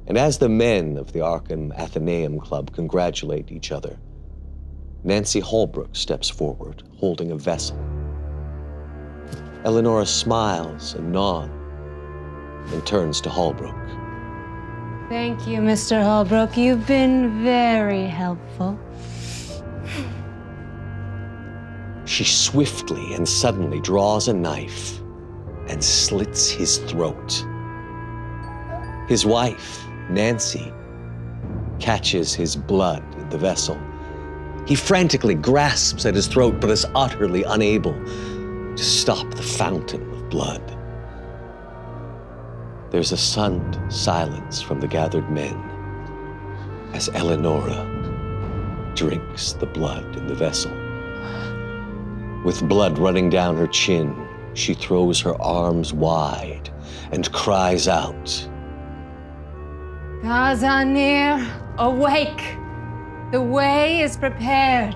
[SPEAKER 1] And as the men of the Arkham Athenaeum Club congratulate each other, Nancy Holbrook steps forward, holding a vessel. Eleonora smiles and nods and turns to Holbrook.
[SPEAKER 6] Thank you, Mr. Holbrook. You've been very helpful.
[SPEAKER 1] She swiftly and suddenly draws a knife and slits his throat. His wife, Nancy, catches his blood in the vessel. He frantically grasps at his throat, but is utterly unable to stop the fountain of blood. There's a stunned silence from the gathered men as Eleonora drinks the blood in the vessel. With blood running down her chin, she throws her arms wide and cries out,
[SPEAKER 6] Gazanir, awake. The way is prepared.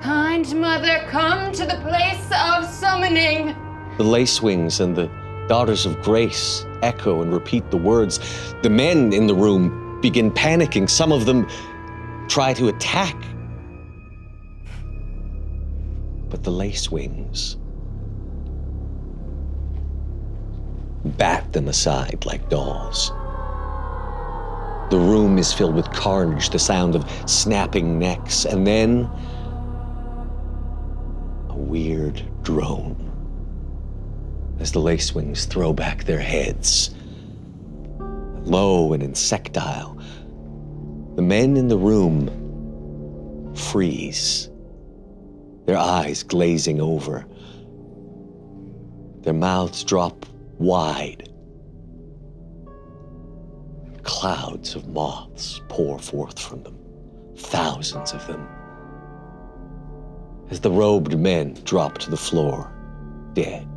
[SPEAKER 6] Kind mother, come to the place of summoning.
[SPEAKER 1] The lace wings and the daughters of grace echo and repeat the words. The men in the room begin panicking. Some of them try to attack. But the lace wings bat them aside like dolls. The room is filled with carnage, the sound of snapping necks, and then a weird drone as the lacewings throw back their heads, low and insectile. The men in the room freeze, their eyes glazing over. Their mouths drop wide. Clouds of moths pour forth from them, thousands of them, as the robed men drop to the floor, dead.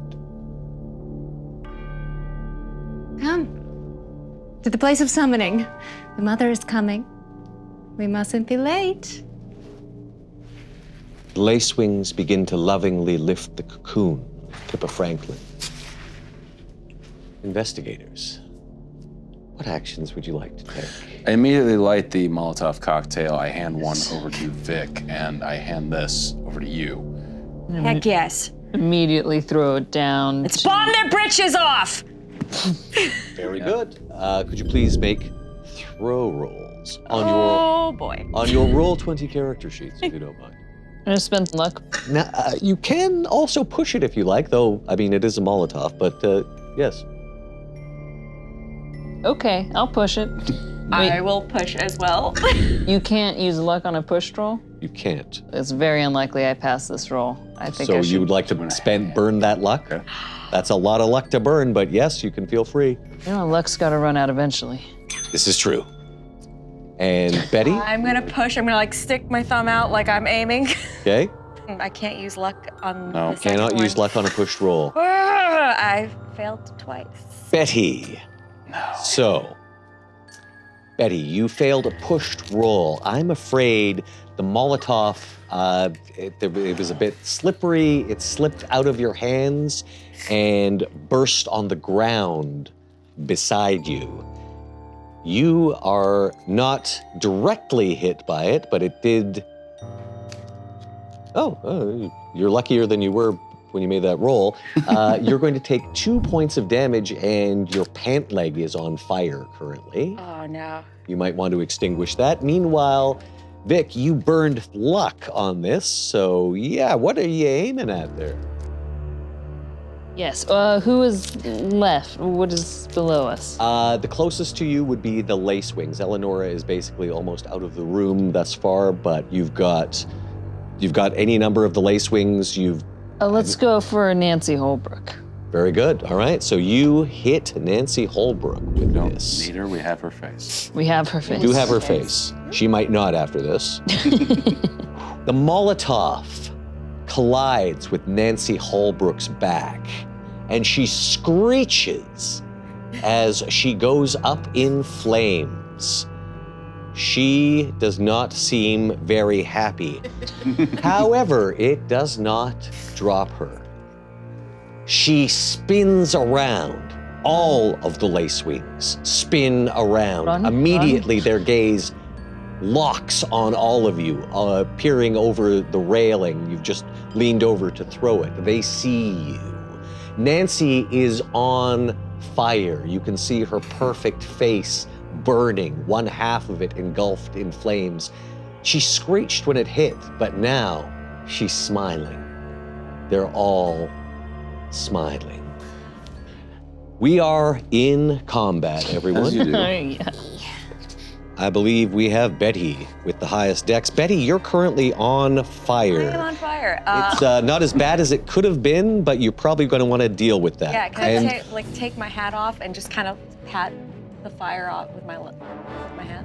[SPEAKER 6] Come to the place of summoning. The mother is coming. We mustn't be late.
[SPEAKER 1] The lacewings begin to lovingly lift the cocoon of Pippa Franklin. Investigators, what actions would you like to take?
[SPEAKER 4] I immediately light the Molotov cocktail. I hand one over to Vic, and I hand this over to you.
[SPEAKER 2] Heck yes.
[SPEAKER 3] Immediately throw it down.
[SPEAKER 2] Let's bomb their britches off!
[SPEAKER 1] Very good. Could you please make throw rolls on
[SPEAKER 2] Oh boy.
[SPEAKER 1] your Roll20 character sheets, if you don't mind?
[SPEAKER 3] I'm gonna spend luck.
[SPEAKER 1] Now, you can also push it if you like, though, I mean, it is a Molotov, but yes.
[SPEAKER 3] Okay, I'll push it.
[SPEAKER 2] I will push as well.
[SPEAKER 3] You can't use luck on a push roll?
[SPEAKER 1] You can't.
[SPEAKER 3] It's very unlikely I pass this roll. I think
[SPEAKER 1] So
[SPEAKER 3] I should.
[SPEAKER 1] you would like to burn that luck?
[SPEAKER 4] Okay.
[SPEAKER 1] That's a lot of luck to burn, but yes, you can feel free.
[SPEAKER 3] You know, luck's gotta run out eventually.
[SPEAKER 1] This is true. And Betty?
[SPEAKER 2] I'm gonna push. I'm gonna like stick my thumb out like I'm aiming.
[SPEAKER 1] Okay.
[SPEAKER 2] I can't use luck on
[SPEAKER 4] No,
[SPEAKER 2] the second
[SPEAKER 1] Cannot
[SPEAKER 2] one.
[SPEAKER 1] use luck on a pushed roll.
[SPEAKER 2] I failed twice.
[SPEAKER 1] Betty. So, Betty, you failed a pushed roll. I'm afraid the Molotov, it was a bit slippery. It slipped out of your hands and burst on the ground beside you. You are not directly hit by it, but it did. Oh, you're luckier than you were when you made that roll. You're going to take 2 points of damage, and your pant leg is on fire currently.
[SPEAKER 2] Oh no.
[SPEAKER 1] You might want to extinguish that. Meanwhile, Vic, you burned luck on this, so yeah, what are you aiming at there?
[SPEAKER 3] Yes, who is left? What is below us?
[SPEAKER 1] The closest to you would be the lacewings. Eleonora is basically almost out of the room thus far, but you've got any number of the lacewings.
[SPEAKER 3] Let's go for Nancy Holbrook.
[SPEAKER 1] Very good. All right, so you hit Nancy Holbrook with
[SPEAKER 4] Don't
[SPEAKER 1] this.
[SPEAKER 4] need her, we have her face.
[SPEAKER 3] We have her face.
[SPEAKER 1] You do have her face. She might not after this. The Molotov collides with Nancy Holbrook's back, and she screeches as she goes up in flames. She does not seem very happy. However, it does not drop her. She spins around. All of the lacewings spin around.
[SPEAKER 3] Run,
[SPEAKER 1] Immediately,
[SPEAKER 3] run.
[SPEAKER 1] their gaze locks on all of you, peering over the railing. You've just leaned over to throw it. They see you. Nancy is on fire. You can see her perfect face burning, one half of it engulfed in flames. She screeched when it hit, but now she's smiling. They're all smiling. We are in combat, everyone.
[SPEAKER 4] As you do.
[SPEAKER 3] Yeah.
[SPEAKER 1] I believe we have Betty with the highest dex. Betty, you're currently on
[SPEAKER 2] I
[SPEAKER 1] fire.
[SPEAKER 2] am on fire.
[SPEAKER 1] It's not as bad as it could have been, but you're probably going to want to deal with that.
[SPEAKER 2] Yeah, can
[SPEAKER 1] And
[SPEAKER 2] I take my hat off and just kind of pat the fire off with my hat?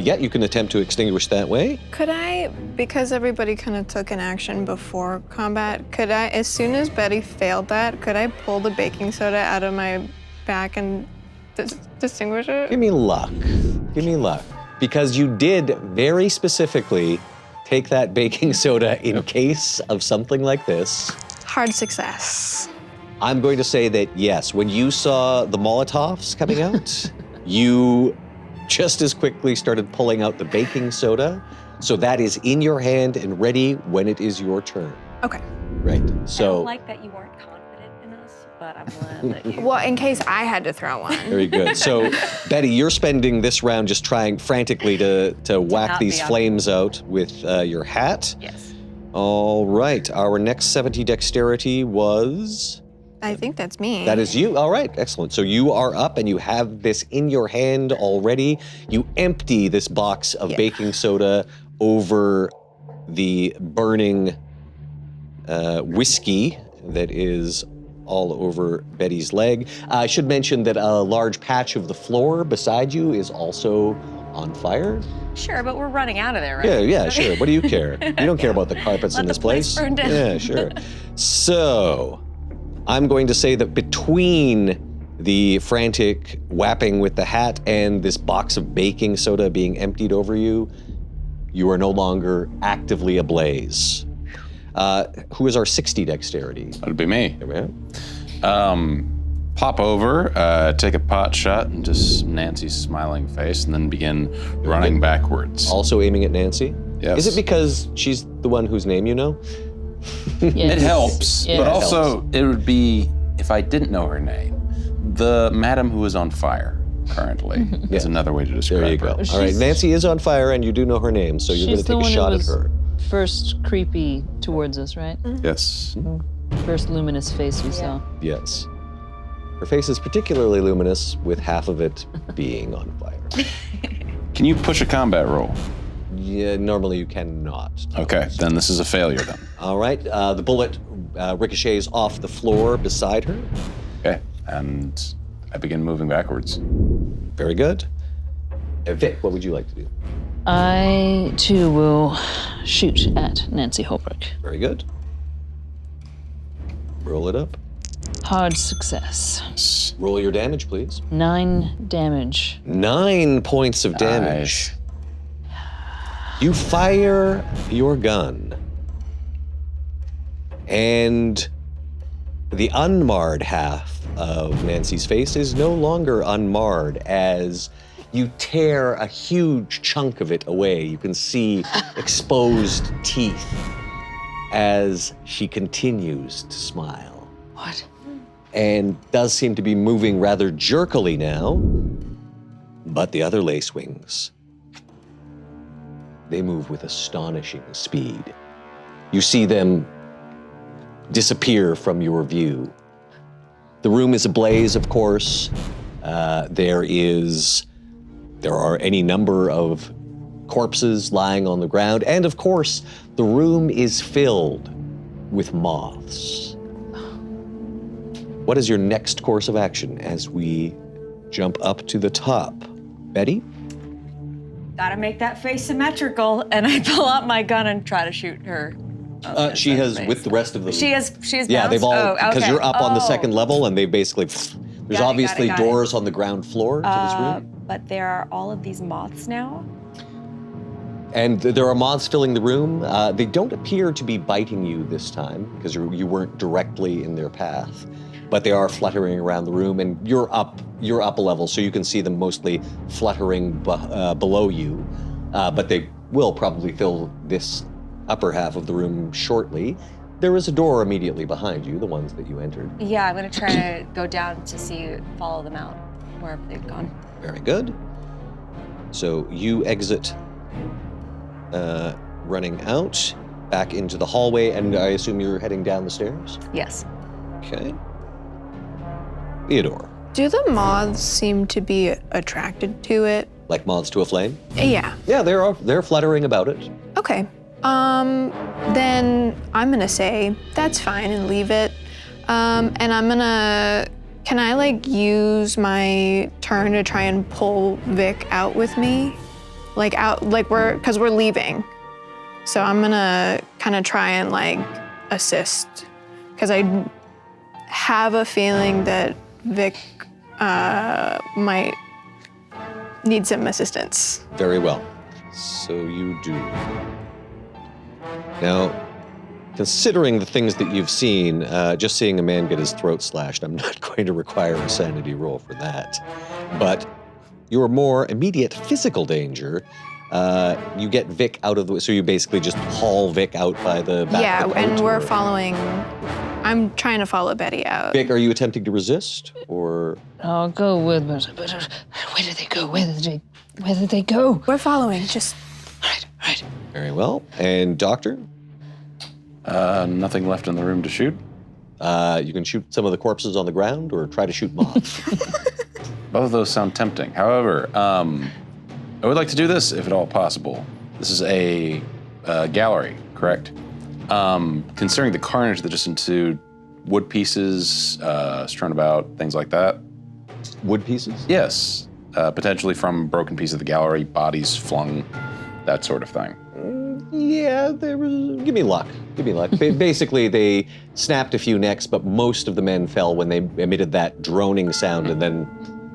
[SPEAKER 1] yeah, you can attempt to extinguish that way.
[SPEAKER 5] Could I, because everybody kind of took an action before combat, could I, as soon as Betty failed that, could I pull the baking soda out of my back and distinguish it?
[SPEAKER 1] Give me luck. Give me luck. because you did very specifically take that baking soda in case of something like this.
[SPEAKER 5] Hard success.
[SPEAKER 1] I'm going to say that yes, when you saw the Molotovs coming out, you just as quickly started pulling out the baking soda. So that is in your hand and ready when it is your turn.
[SPEAKER 5] Okay.
[SPEAKER 1] Right.
[SPEAKER 2] I
[SPEAKER 1] So
[SPEAKER 2] don't like that you weren't confident in us, but I'm glad that you.
[SPEAKER 5] Well, in case I had to throw one.
[SPEAKER 1] very good. So Betty, you're spending this round just trying frantically to whack
[SPEAKER 2] not
[SPEAKER 1] these
[SPEAKER 2] be on-
[SPEAKER 1] flames out with your hat.
[SPEAKER 2] Yes.
[SPEAKER 1] All right. Our next 70 dexterity was.
[SPEAKER 5] I think that's me.
[SPEAKER 1] That is you. All right, excellent. So you are up and you have this in your hand already. You empty this box of baking soda over the burning whiskey that is all over Betty's leg. I should mention that a large patch of the floor beside you is also on fire.
[SPEAKER 2] Sure, but we're running out of there, right?
[SPEAKER 1] Yeah, sure. What do you care? You don't care about the carpets in
[SPEAKER 2] Let
[SPEAKER 1] this
[SPEAKER 2] the place burn down.
[SPEAKER 1] Yeah, sure. So, I'm going to say that between the frantic whapping with the hat and this box of baking soda being emptied over you, you are no longer actively ablaze. Who is our 60 dexterity?
[SPEAKER 4] That'd be me.
[SPEAKER 1] There we go.
[SPEAKER 4] Pop over, take a pot shot into Nancy's smiling face, and then begin running backwards.
[SPEAKER 1] Also aiming at Nancy?
[SPEAKER 4] Yes.
[SPEAKER 1] Is it because she's the one whose name you know?
[SPEAKER 3] Yes.
[SPEAKER 4] It helps,
[SPEAKER 3] Yeah.
[SPEAKER 4] but
[SPEAKER 3] It
[SPEAKER 4] also it would be, if I didn't know her name, the madam who is on fire currently. That's another way to describe
[SPEAKER 1] There you go.
[SPEAKER 4] her.
[SPEAKER 1] All right,
[SPEAKER 3] She's-
[SPEAKER 1] Nancy is on fire and you do know her name, so you're going
[SPEAKER 3] She's
[SPEAKER 1] to
[SPEAKER 3] the
[SPEAKER 1] take a
[SPEAKER 3] one
[SPEAKER 1] shot
[SPEAKER 3] who
[SPEAKER 1] at
[SPEAKER 3] was
[SPEAKER 1] her.
[SPEAKER 3] first creepy towards us, right?
[SPEAKER 4] Yes.
[SPEAKER 3] First luminous face we saw.
[SPEAKER 1] Yes. Her face is particularly luminous, with half of it being on fire.
[SPEAKER 4] Can you push a combat roll?
[SPEAKER 1] Yeah, normally you cannot.
[SPEAKER 4] Okay, then this is a failure then.
[SPEAKER 1] All right, the bullet ricochets off the floor beside her.
[SPEAKER 4] Okay, and I begin moving backwards.
[SPEAKER 1] Very good. Vic, what would you like to do?
[SPEAKER 3] I, too, will shoot at Nancy Holbrook.
[SPEAKER 1] Very good. Roll it up.
[SPEAKER 3] Hard success.
[SPEAKER 1] Roll your damage, please.
[SPEAKER 3] 9 damage.
[SPEAKER 1] 9 points of damage. You fire your gun, and the unmarred half of Nancy's face is no longer unmarred as you tear a huge chunk of it away. You can see exposed teeth as she continues to smile.
[SPEAKER 3] What?
[SPEAKER 1] And does seem to be moving rather jerkily now, but the other lace wings, they move with astonishing speed. You see them disappear from your view. The room is ablaze, of course. There are any number of corpses lying on the ground, and of course, the room is filled with moths. What is your next course of action as we jump up to the top? Betty?
[SPEAKER 2] Gotta make that face symmetrical, and I pull out my gun and try to shoot her.
[SPEAKER 1] She has, with the rest of them.
[SPEAKER 2] She has
[SPEAKER 1] Yeah, they've all,
[SPEAKER 2] bounced? Oh,
[SPEAKER 1] because
[SPEAKER 2] okay.
[SPEAKER 1] you're up on the
[SPEAKER 2] Oh.
[SPEAKER 1] second level, and they've basically, there's
[SPEAKER 2] Got it,
[SPEAKER 1] obviously
[SPEAKER 2] got it.
[SPEAKER 1] doors on the ground floor to this room.
[SPEAKER 2] But there are all of these moths now.
[SPEAKER 1] And there are moths filling the room. They don't appear to be biting you this time, because you weren't directly in their path. But they are fluttering around the room, and you're up a level, so you can see them mostly fluttering below you. But they will probably fill this upper half of the room shortly. There is a door immediately behind you, the ones that you entered.
[SPEAKER 2] Yeah, I'm gonna try to go down to follow them out, wherever they've gone.
[SPEAKER 1] Very good. So you exit, running out, back into the hallway, and I assume you're heading down the stairs?
[SPEAKER 2] Yes.
[SPEAKER 1] Okay. Theodore,
[SPEAKER 5] Do the moths seem to be attracted to it?
[SPEAKER 1] like moths to a flame?
[SPEAKER 5] Yeah.
[SPEAKER 1] Yeah, they're fluttering about it.
[SPEAKER 5] Okay. Then I'm gonna say that's fine and leave it. And I'm gonna, can I like use my turn to try and pull Vic out with me? Like out, like cause we're leaving. So I'm gonna kind of try and like assist. Cause I have a feeling that Vic might need some assistance.
[SPEAKER 1] Very well. So you do. Now, considering the things that you've seen, just seeing a man get his throat slashed, I'm not going to require a sanity roll for that. But your more immediate physical danger, you get Vic out of the way. So you basically just haul Vic out by the back of the boat,
[SPEAKER 5] and we're
[SPEAKER 1] or-
[SPEAKER 5] following. I'm trying to follow Betty out.
[SPEAKER 1] Vic, are you attempting to resist, or?
[SPEAKER 3] I'll go with, but where did they go? Where did they go?
[SPEAKER 5] We're following. Just
[SPEAKER 3] Right.
[SPEAKER 1] Very well. And Doctor?
[SPEAKER 4] Nothing left in the room to shoot.
[SPEAKER 1] You can shoot some of the corpses on the ground or try to shoot moths.
[SPEAKER 4] Both of those sound tempting. However, I would like to do this if at all possible. This is a gallery, correct? Considering the carnage that just ensued, wood pieces strewn about, things like that.
[SPEAKER 1] Wood pieces?
[SPEAKER 4] Yes, potentially from broken piece of the gallery, bodies flung, that sort of thing.
[SPEAKER 1] Yeah, there was. Give me luck. Basically, they snapped a few necks, but most of the men fell when they emitted that droning sound, and then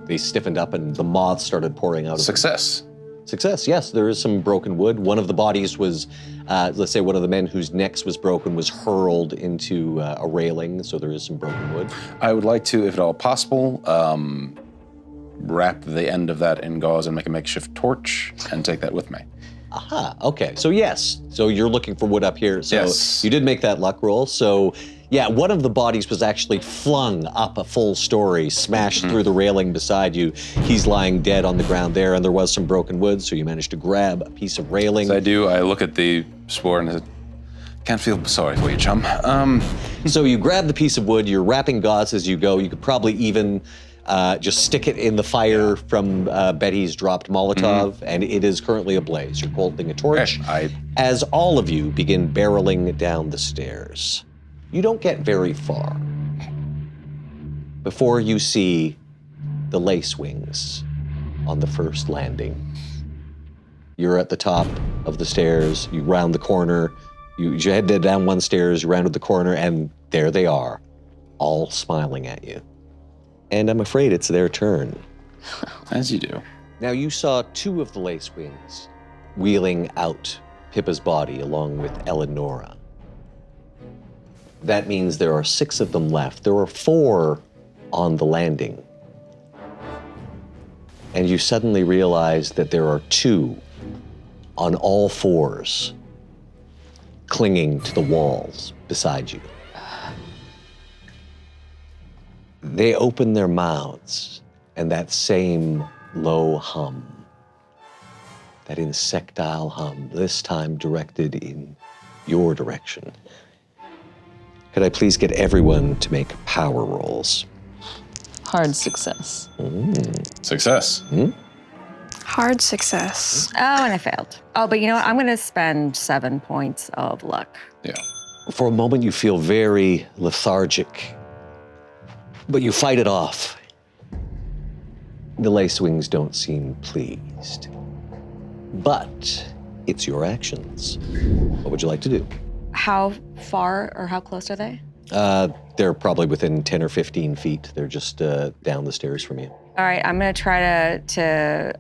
[SPEAKER 1] they stiffened up, and the moths started pouring out of them.
[SPEAKER 4] Success.
[SPEAKER 1] Success, yes. There is some broken wood. One of the bodies was, let's say, one of the men whose necks was broken was hurled into a railing, so there is some broken wood.
[SPEAKER 4] I would like to, if at all possible, wrap the end of that in gauze and make a makeshift torch and take that with me.
[SPEAKER 1] Aha, okay. So yes, so you're looking for wood up here. So
[SPEAKER 4] Yes.
[SPEAKER 1] you did make that luck roll. So yeah, one of the bodies was actually flung up a full story, smashed through the railing beside you. He's lying dead on the ground there, and there was some broken wood, so you managed to grab a piece of railing.
[SPEAKER 4] As I do, I look at the spore and I said, can't feel sorry for you, chum.
[SPEAKER 1] So you grab the piece of wood, you're wrapping gauze as you go. You could probably even just stick it in the fire from Betty's dropped Molotov, and it is currently ablaze. You're holding a torch as all of you begin barreling down the stairs. You don't get very far before you see the lace wings on the first landing. You're at the top of the stairs, you round the corner, you head down one stairs, you rounded the corner, and there they are, all smiling at you. And I'm afraid it's their turn.
[SPEAKER 4] As you do.
[SPEAKER 1] Now, you saw two of the lace wings wheeling out Pippa's body along with Eleonora. That means there are 6 of them left. There are 4 on the landing. And you suddenly realize that there are 2 on all 4s clinging to the walls beside you. They open their mouths, and that same low hum, that insectile hum, this time directed in your direction. Could I please get everyone to make power rolls?
[SPEAKER 3] Hard success.
[SPEAKER 4] Success.
[SPEAKER 5] hard success.
[SPEAKER 2] Oh, and I failed. Oh, but you know what? I'm going to spend 7 points of luck.
[SPEAKER 4] Yeah.
[SPEAKER 1] For a moment, you feel very lethargic, but you fight it off. The lace wings don't seem pleased, but it's your actions. What would you like to do?
[SPEAKER 2] How far or how close are they?
[SPEAKER 1] They're probably within 10 or 15 feet. They're just down the stairs from you.
[SPEAKER 2] All right, I'm going to try to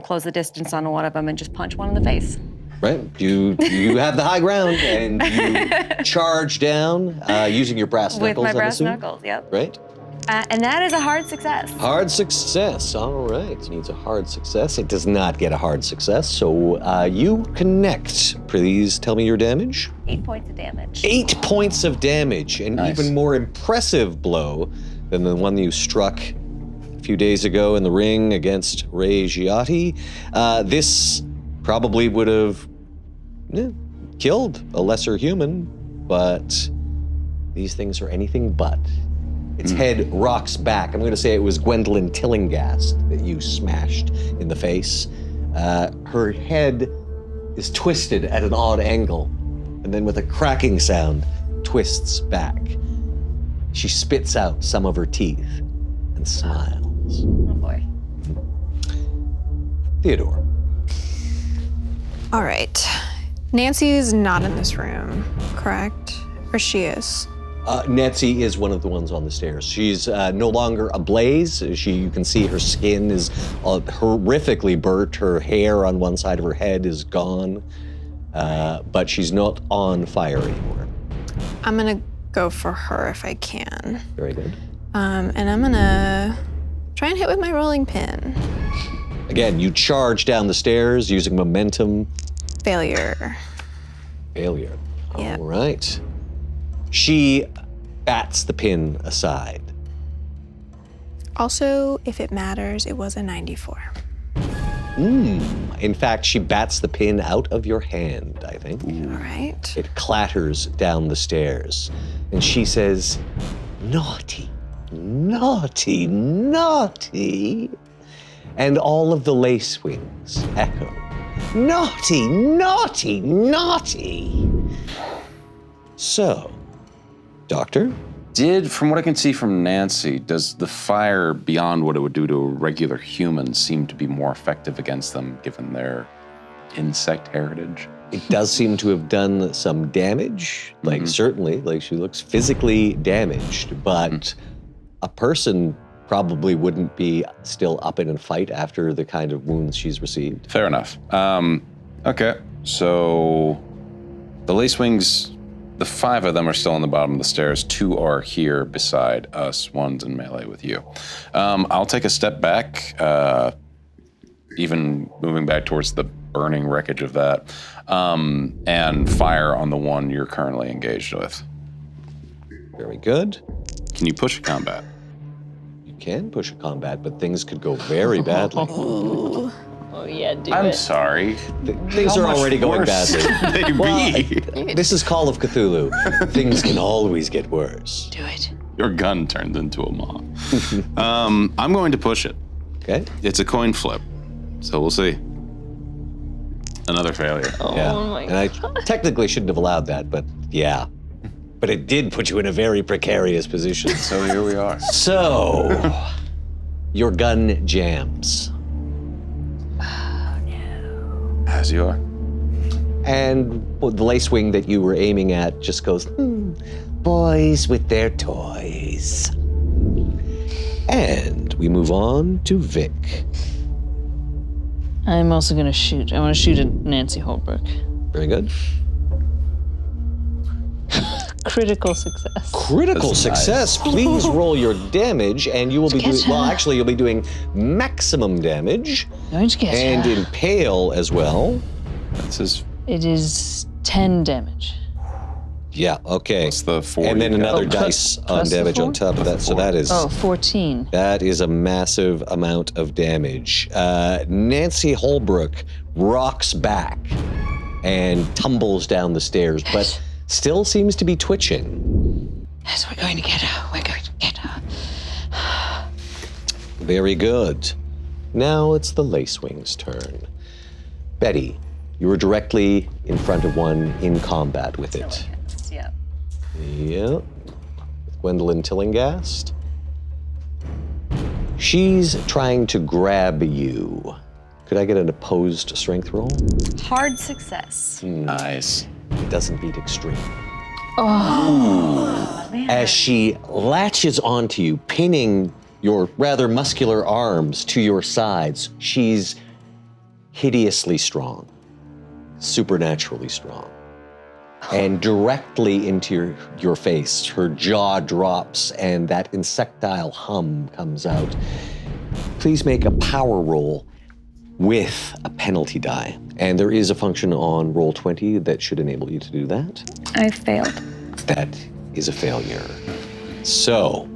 [SPEAKER 2] close the distance on one of them and just punch one in the face.
[SPEAKER 1] Right? You have the high ground, and you charge down using your brass knuckles.
[SPEAKER 2] With my
[SPEAKER 1] I'm
[SPEAKER 2] brass
[SPEAKER 1] assuming.
[SPEAKER 2] knuckles, yep.
[SPEAKER 1] Right?
[SPEAKER 2] And that is a hard success.
[SPEAKER 1] Hard success. All right. It needs a hard success. It does not get a hard success. So you connect. Please tell me your damage.
[SPEAKER 2] 8 points of damage.
[SPEAKER 1] 8 points of damage. An
[SPEAKER 4] Nice.
[SPEAKER 1] even more impressive blow than the one you struck a few days ago in the ring against Ray Giotti. This probably would have killed a lesser human, but these things are anything but. Its head rocks back. I'm going to say it was Gwendolyn Tillinghast that you smashed in the face. Her head is twisted at an odd angle, and then with a cracking sound, twists back. She spits out some of her teeth and smiles.
[SPEAKER 2] Oh boy.
[SPEAKER 1] Theodore.
[SPEAKER 5] All right. Nancy's not in this room, correct? Or she is?
[SPEAKER 1] Nancy is one of the ones on the stairs. She's no longer ablaze. You can see her skin is horrifically burnt. Her hair on one side of her head is gone, but she's not on fire anymore.
[SPEAKER 5] I'm gonna go for her if I can.
[SPEAKER 1] Very good.
[SPEAKER 5] And I'm gonna try and hit with my rolling pin.
[SPEAKER 1] Again, you charge down the stairs using momentum.
[SPEAKER 5] Failure.
[SPEAKER 1] Failure.
[SPEAKER 5] Yep.
[SPEAKER 1] All right. She bats the pin aside.
[SPEAKER 5] Also, if it matters, it was a 94.
[SPEAKER 1] In fact, she bats the pin out of your hand, I think.
[SPEAKER 5] All right.
[SPEAKER 1] It clatters down the stairs, and she says, "Naughty, naughty, naughty." And all of the lace wings echo, "Naughty, naughty, naughty." So, Doctor?
[SPEAKER 4] From what I can see from Nancy, does the fire, beyond what it would do to a regular human, seem to be more effective against them given their insect heritage?
[SPEAKER 1] It does seem to have done some damage, certainly, she looks physically damaged, but a person probably wouldn't be still up in a fight after the kind of wounds she's received.
[SPEAKER 4] Fair enough. Okay, so the lacewings, the 5 of them are still on the bottom of the stairs. 2 are here beside us. 1's in melee with you. I'll take a step back, even moving back towards the burning wreckage of that, and fire on the one you're currently engaged with.
[SPEAKER 1] Very good.
[SPEAKER 4] Can you push a combat?
[SPEAKER 1] You can push a combat, but things could go very badly.
[SPEAKER 3] Oh yeah, do
[SPEAKER 4] I'm
[SPEAKER 3] it.
[SPEAKER 4] sorry.
[SPEAKER 1] Things are already going badly.
[SPEAKER 4] They be.
[SPEAKER 1] This is Call of Cthulhu. Things can always get worse.
[SPEAKER 3] Do it.
[SPEAKER 4] Your gun turned into a moth. I'm going to push it.
[SPEAKER 1] Okay?
[SPEAKER 4] It's a coin flip, so we'll see. Another failure.
[SPEAKER 1] Yeah.
[SPEAKER 3] Oh my
[SPEAKER 1] and I technically shouldn't have allowed that, but yeah. But it did put you in a very precarious position.
[SPEAKER 4] So here we are.
[SPEAKER 1] So, your gun jams.
[SPEAKER 4] As you are.
[SPEAKER 1] And the lace wing that you were aiming at just goes, boys with their toys. And we move on to Vic.
[SPEAKER 3] I'm also gonna shoot. I want to shoot at Nancy Holbrook.
[SPEAKER 1] Very good.
[SPEAKER 3] Critical success.
[SPEAKER 1] Critical
[SPEAKER 4] That's
[SPEAKER 1] success.
[SPEAKER 4] nice.
[SPEAKER 1] Please roll your damage, and you will be doing,
[SPEAKER 3] Get her.
[SPEAKER 1] you'll be doing maximum damage
[SPEAKER 3] Going to get
[SPEAKER 1] and
[SPEAKER 3] her.
[SPEAKER 1] impale as well.
[SPEAKER 4] That's his.
[SPEAKER 3] It is 10 damage.
[SPEAKER 1] Yeah, okay.
[SPEAKER 4] What's the 4?
[SPEAKER 1] And then
[SPEAKER 4] you got?
[SPEAKER 1] another
[SPEAKER 3] Oh,
[SPEAKER 1] dice on
[SPEAKER 3] plus the
[SPEAKER 1] damage on
[SPEAKER 3] 4?
[SPEAKER 1] top of that. So that is
[SPEAKER 3] Oh, 14.
[SPEAKER 1] that is a massive amount of damage. Nancy Holbrook rocks back and tumbles down the stairs, but still seems to be twitching.
[SPEAKER 3] Yes, we're going to get her. We're going to get her.
[SPEAKER 1] Very good. Now it's the Lacewing's turn. Betty, you were directly in front of one in combat with it.
[SPEAKER 2] Yeah.
[SPEAKER 1] Yep. With Gwendolyn Tillinghast. She's trying to grab you. Could I get an opposed strength roll?
[SPEAKER 2] Hard success.
[SPEAKER 4] Nice.
[SPEAKER 1] It doesn't beat extreme.
[SPEAKER 2] Man.
[SPEAKER 1] As she latches onto you, pinning your rather muscular arms to your sides, she's hideously strong, supernaturally strong. And directly into your face, her jaw drops and that insectile hum comes out. Please make a power roll with a penalty die. And there is a function on Roll20 that should enable you to do that.
[SPEAKER 2] I failed.
[SPEAKER 1] That is a failure. So,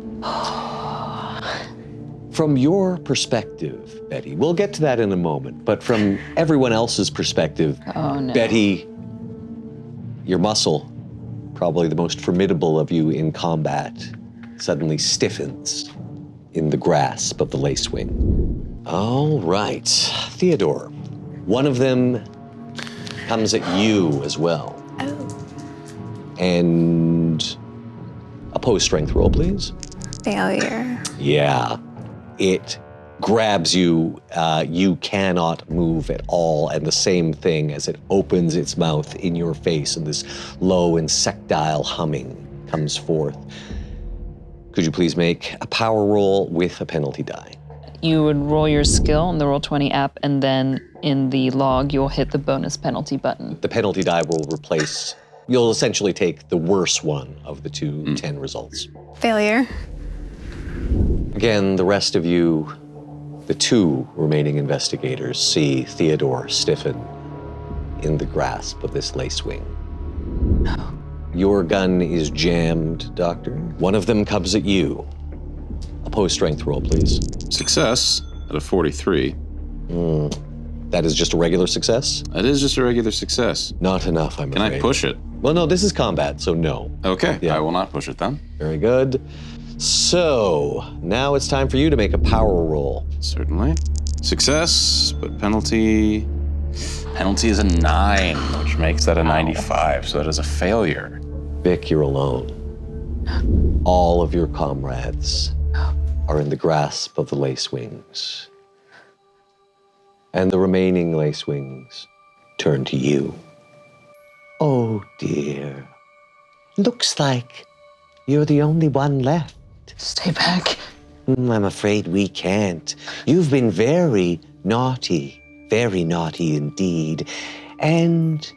[SPEAKER 1] from your perspective, Betty, we'll get to that in a moment, but from everyone else's perspective,
[SPEAKER 3] Oh, no.
[SPEAKER 1] Betty, your muscle, probably the most formidable of you in combat, suddenly stiffens in the grasp of the Lacewing. All right, Theodore, one of them comes at you as well.
[SPEAKER 5] Oh.
[SPEAKER 1] And opposed strength roll, please.
[SPEAKER 5] Failure.
[SPEAKER 1] Yeah, it grabs you. You cannot move at all. And the same thing as it opens its mouth in your face and this low insectile humming comes forth. Could you please make a power roll with a penalty die?
[SPEAKER 3] You would roll your skill in the Roll20 app, and then in the log, you'll hit the bonus penalty button.
[SPEAKER 1] The penalty die will replace, you'll essentially take the worst one of the two 10 results.
[SPEAKER 5] Failure.
[SPEAKER 1] Again, the rest of you, the two remaining investigators, see Theodore stiffen in the grasp of this lacewing.
[SPEAKER 3] No.
[SPEAKER 1] Your gun is jammed, Doctor. One of them comes at you. Opposed strength roll, please.
[SPEAKER 4] Success at a 43.
[SPEAKER 1] That is just a regular success?
[SPEAKER 4] That is just a regular success.
[SPEAKER 1] Not enough, I'm afraid.
[SPEAKER 4] Can I push it?
[SPEAKER 1] Well, no, this is combat, so no.
[SPEAKER 4] Okay,
[SPEAKER 1] Yeah.
[SPEAKER 4] I will not push it then.
[SPEAKER 1] Very good. So, now it's time for you to make a power roll.
[SPEAKER 4] Certainly. Success, but penalty. Penalty is a 9, which makes that a 95, so that is a failure.
[SPEAKER 1] Vic, you're alone. All of your comrades are in the grasp of the lacewings. And the remaining lacewings turn to you. Oh dear. Looks like you're the only one left.
[SPEAKER 3] Stay back.
[SPEAKER 1] I'm afraid we can't. You've been very naughty indeed. And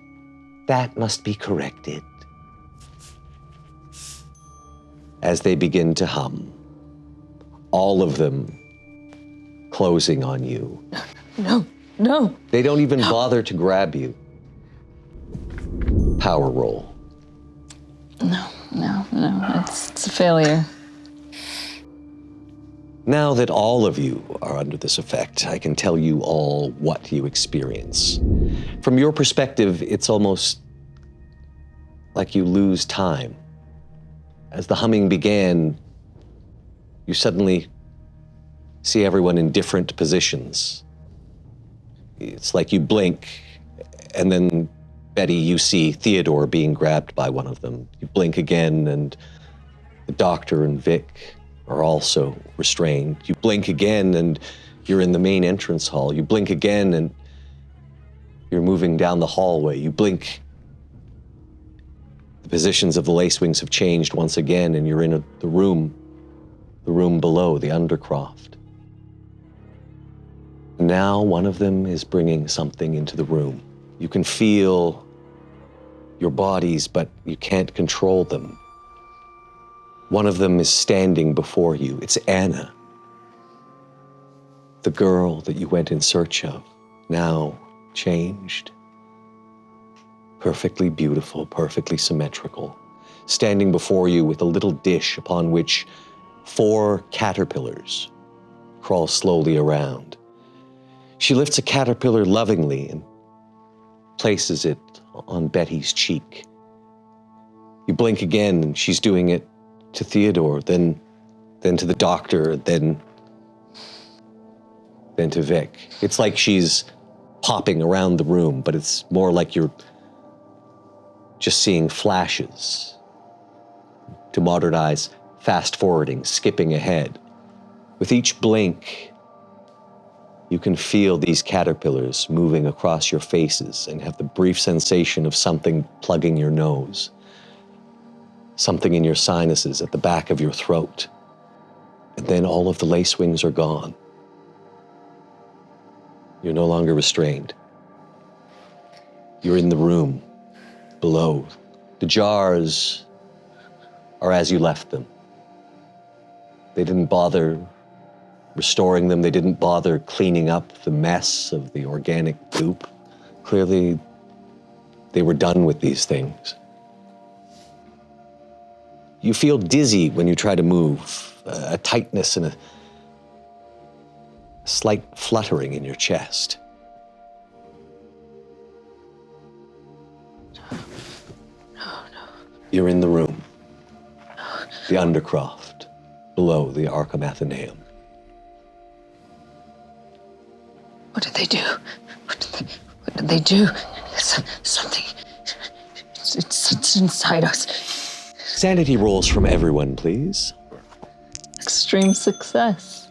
[SPEAKER 1] that must be corrected. As they begin to hum, all of them closing on you.
[SPEAKER 3] No, no.
[SPEAKER 1] They don't even bother to grab you. Power roll.
[SPEAKER 3] No. It's a failure.
[SPEAKER 1] Now that all of you are under this effect, I can tell you all what you experience. From your perspective, it's almost like you lose time. As the humming began, you suddenly see everyone in different positions. It's like you blink, and then, Betty, you see Theodore being grabbed by one of them. You blink again, and the doctor and Vic are also restrained. You blink again, and you're in the main entrance hall. You blink again, and you're moving down the hallway. You blink. The positions of the lacewings have changed once again, and you're in the room below, the undercroft. Now one of them is bringing something into the room. You can feel your bodies, but you can't control them. One of them is standing before you. It's Anna, the girl that you went in search of, now changed. Perfectly beautiful, perfectly symmetrical, standing before you with a little dish upon which 4 caterpillars crawl slowly around. She lifts a caterpillar lovingly and places it on Betty's cheek. You blink again, and she's doing it to Theodore, then to the doctor, then to Vic. It's like she's popping around the room, but it's more like you're just seeing flashes. To modernize, fast forwarding, skipping ahead. With each blink, you can feel these caterpillars moving across your faces and have the brief sensation of something plugging your nose, something in your sinuses at the back of your throat. And then all of the lacewings are gone. You're no longer restrained. You're in the room below. The jars are as you left them. They didn't bother restoring them. They didn't bother cleaning up the mess of the organic goop. Clearly, they were done with these things. You feel dizzy when you try to move, a tightness and a slight fluttering in your chest. You're in the room, the Undercroft, below the Arkham Athenaeum.
[SPEAKER 3] What did they do? What did they do? Something. It's inside us.
[SPEAKER 1] Sanity rolls from everyone, please.
[SPEAKER 3] Extreme success.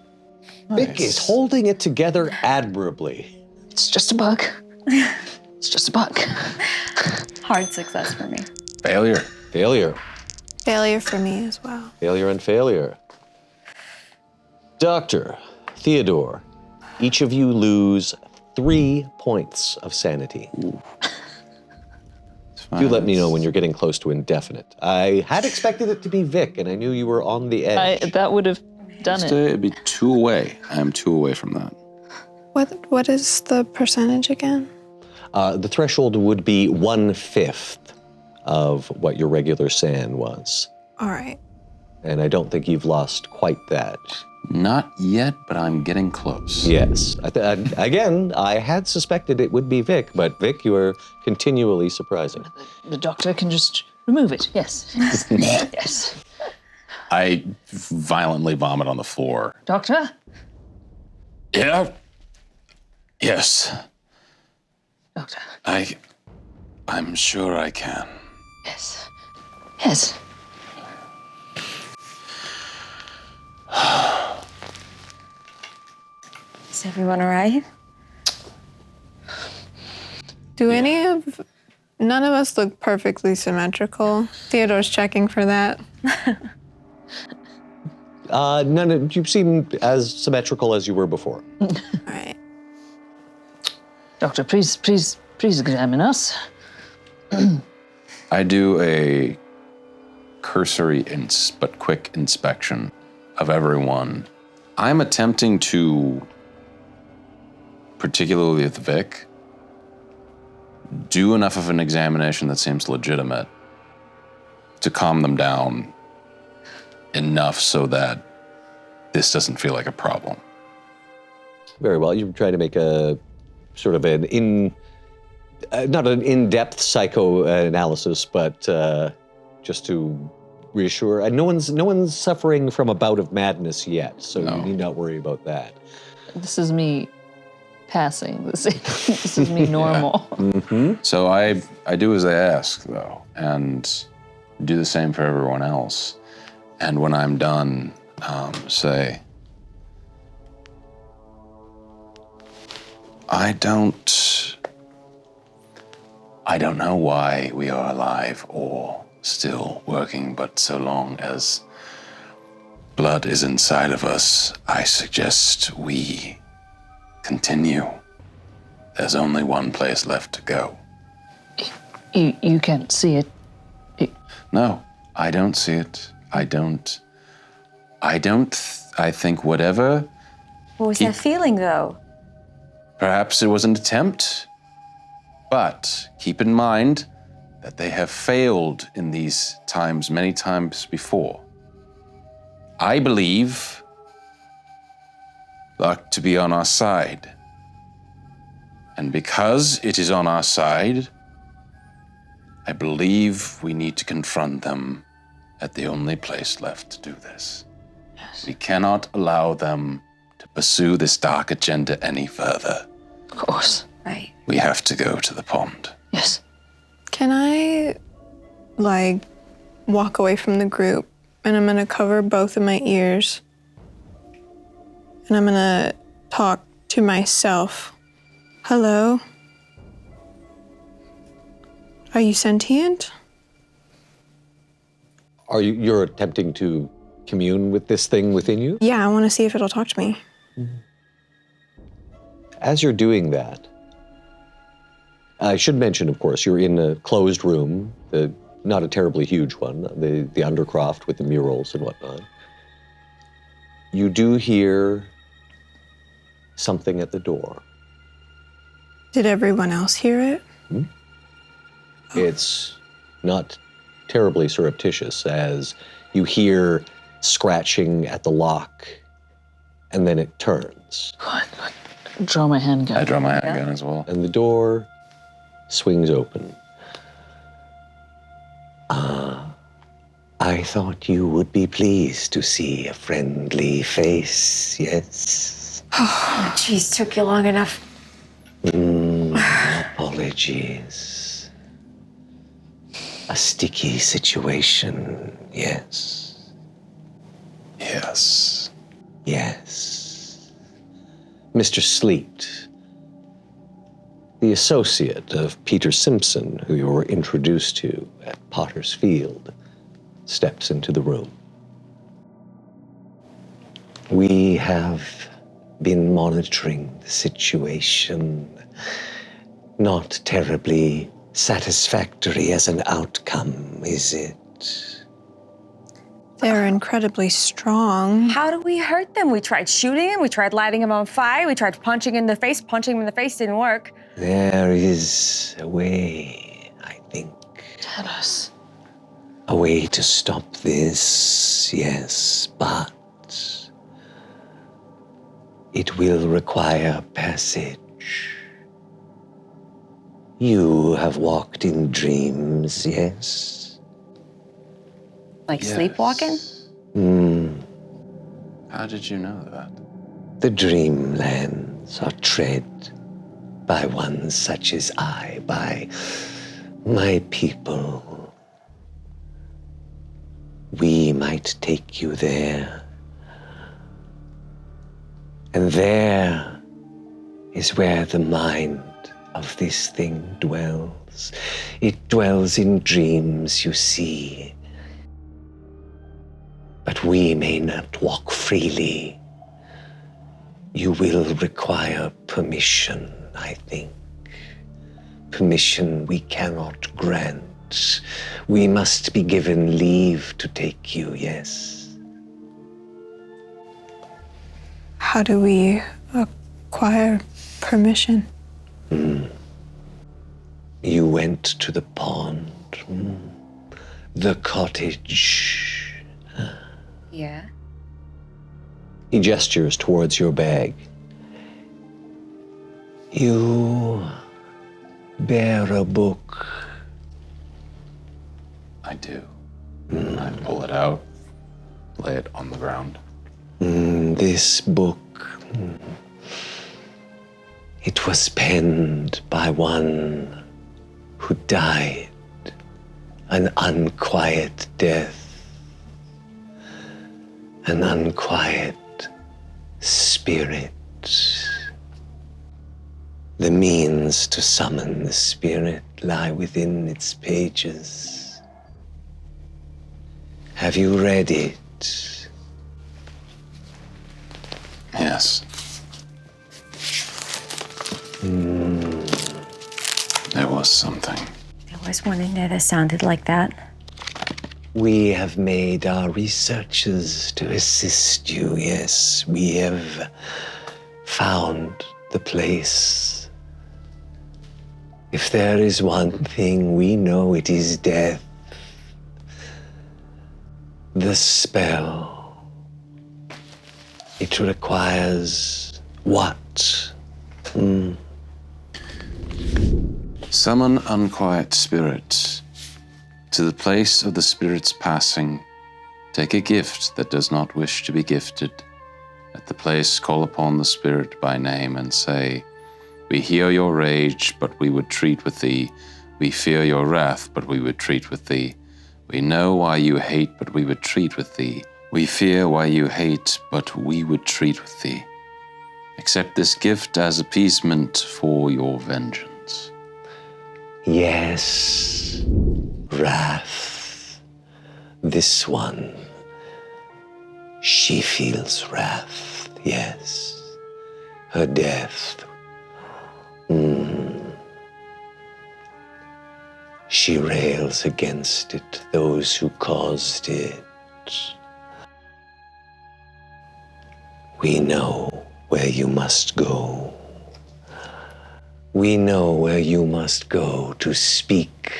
[SPEAKER 1] Vic is holding it together admirably.
[SPEAKER 3] It's just a bug. It's just a bug.
[SPEAKER 2] Hard success for me.
[SPEAKER 4] Failure.
[SPEAKER 1] Failure.
[SPEAKER 5] Failure for me as well.
[SPEAKER 1] Failure and failure. Doctor, Theodore, each of you lose 3 points of sanity. You let me know when you're getting close to indefinite. I had expected it to be Vic, and I knew you were on the edge.
[SPEAKER 3] That would have done it.
[SPEAKER 4] It'd be 2 away. I am 2 away from that.
[SPEAKER 5] What is the percentage again?
[SPEAKER 1] The threshold would be 1/5 of what your regular san was.
[SPEAKER 5] All right.
[SPEAKER 1] And I don't think you've lost quite that.
[SPEAKER 4] Not yet, but I'm getting close.
[SPEAKER 1] Yes. Again, I had suspected it would be Vic, but Vic, you are continually surprising.
[SPEAKER 3] The doctor can just remove it. Yes. Yes.
[SPEAKER 4] I violently vomit on the floor.
[SPEAKER 3] Doctor?
[SPEAKER 4] Yeah? Yes.
[SPEAKER 3] Doctor.
[SPEAKER 4] I'm sure I can.
[SPEAKER 3] Yes. Yes.
[SPEAKER 2] Is everyone all right?
[SPEAKER 5] None of us look perfectly symmetrical. Theodore's checking for that.
[SPEAKER 1] None. You seem as symmetrical as you were before.
[SPEAKER 5] All right.
[SPEAKER 3] Doctor, please examine us.
[SPEAKER 4] I do a cursory but quick inspection of everyone. I'm attempting to, particularly with Vic, do enough of an examination that seems legitimate to calm them down enough so that this doesn't feel like a problem.
[SPEAKER 1] Very well. You're trying to make a sort of not an in-depth psychoanalysis, but just to reassure. And no one's suffering from a bout of madness yet, so
[SPEAKER 4] No.
[SPEAKER 1] you need not worry about that.
[SPEAKER 3] This is me passing. This is me normal.
[SPEAKER 4] So I do as they ask, though, and do the same for everyone else. And when I'm done, say, I don't know why we are alive or still working, but so long as blood is inside of us, I suggest we continue. There's only one place left to go.
[SPEAKER 3] You can't see it.
[SPEAKER 4] No, I don't see it. I think whatever,
[SPEAKER 2] What was that feeling, though?
[SPEAKER 4] perhaps it was an attempt, but keep in mind that they have failed in these times many times before. I believe luck to be on our side. And because it is on our side, I believe we need to confront them at the only place left to do this. Yes. We cannot allow them to pursue this dark agenda any further.
[SPEAKER 3] Of course.
[SPEAKER 2] Right.
[SPEAKER 4] We have to go to the pond.
[SPEAKER 3] Yes.
[SPEAKER 5] Can I, walk away from the group, and I'm gonna cover both of my ears, and I'm gonna talk to myself. Hello? Are you sentient?
[SPEAKER 1] You're attempting to commune with this thing within you?
[SPEAKER 5] Yeah, I wanna see if it'll talk to me.
[SPEAKER 1] As you're doing that, I should mention, of course, you're in a closed room, not a terribly huge one, the undercroft with the murals and whatnot. You do hear something at the door.
[SPEAKER 5] Did everyone else hear it?
[SPEAKER 1] It's not terribly surreptitious as you hear scratching at the lock, and then it turns.
[SPEAKER 3] Good. Draw my handgun.
[SPEAKER 4] I draw my handgun as well.
[SPEAKER 1] And the door swings open. I thought you would be pleased to see a friendly face, yes?
[SPEAKER 2] Jeez, took you long enough.
[SPEAKER 1] Apologies. A sticky situation, yes?
[SPEAKER 4] Yes.
[SPEAKER 1] Yes. Mr. Sleet, the associate of Peter Simpson, who you were introduced to at Potter's Field. steps into the room. We have been monitoring the situation. Not terribly satisfactory as an outcome, is it?
[SPEAKER 5] They're incredibly strong.
[SPEAKER 2] How do we hurt them? We tried shooting him, we tried lighting him on fire, we tried punching him in the face. Punching him in the face didn't work.
[SPEAKER 1] There is a way, I think.
[SPEAKER 3] Tell us.
[SPEAKER 1] A way to stop this, yes, but it will require passage. You have walked in dreams, yes?
[SPEAKER 2] Like sleepwalking?
[SPEAKER 4] How did you know that?
[SPEAKER 1] The dreamlands are tread by one such as I, by my people. We might take you there. And there is where the mind of this thing dwells. It dwells in dreams, you see. But we may not walk freely. You will require permission, I think. Permission we cannot grant. We must be given leave to take you, yes?
[SPEAKER 5] How do we acquire permission?
[SPEAKER 1] You went to the pond, the cottage.
[SPEAKER 2] Yeah.
[SPEAKER 1] He gestures towards your bag. You bear a book.
[SPEAKER 4] I do. I pull it out, lay it on the ground.
[SPEAKER 1] This book, it was penned by one who died an unquiet death. An unquiet spirit. The means to summon the spirit lie within its pages. Have you read it?
[SPEAKER 4] Yes. There was something.
[SPEAKER 2] There was one in there that sounded like that.
[SPEAKER 1] We have made our researches to assist you, yes. We have found the place. If there is one thing we know, it is death. The spell. It requires what?
[SPEAKER 4] Summon unquiet spirits. To the place of the spirit's passing, take a gift that does not wish to be gifted. At the place, call upon the spirit by name and say, "We hear your rage, but we would treat with thee. We fear your wrath, but we would treat with thee. We know why you hate, but we would treat with thee. We fear why you hate, but we would treat with thee. Accept this gift as appeasement for your vengeance."
[SPEAKER 1] Yes, wrath. This one, she feels wrath, yes. Her death. She rails against it, those who caused it. We know where you must go. We know where you must go to speak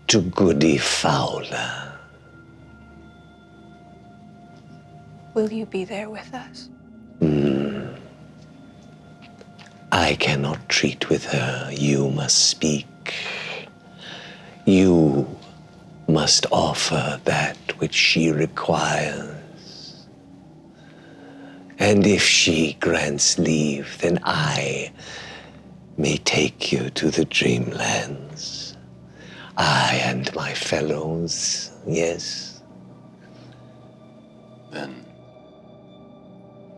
[SPEAKER 1] to Goody Fowler.
[SPEAKER 5] Will you be there with us?
[SPEAKER 1] I cannot treat with her. You must speak. You must offer that which she requires. And if she grants leave, then I may take you to the dreamlands. I and my fellows, yes.
[SPEAKER 4] Then,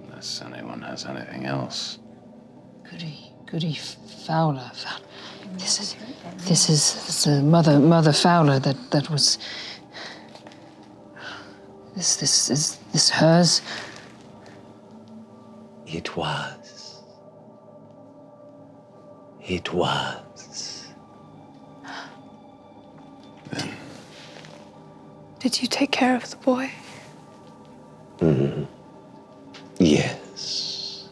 [SPEAKER 4] unless anyone has anything else.
[SPEAKER 3] Goody Fowler. This is the Mother Fowler that was Is this hers?
[SPEAKER 1] It was. It was.
[SPEAKER 5] Did you take care of the boy?
[SPEAKER 1] Yes.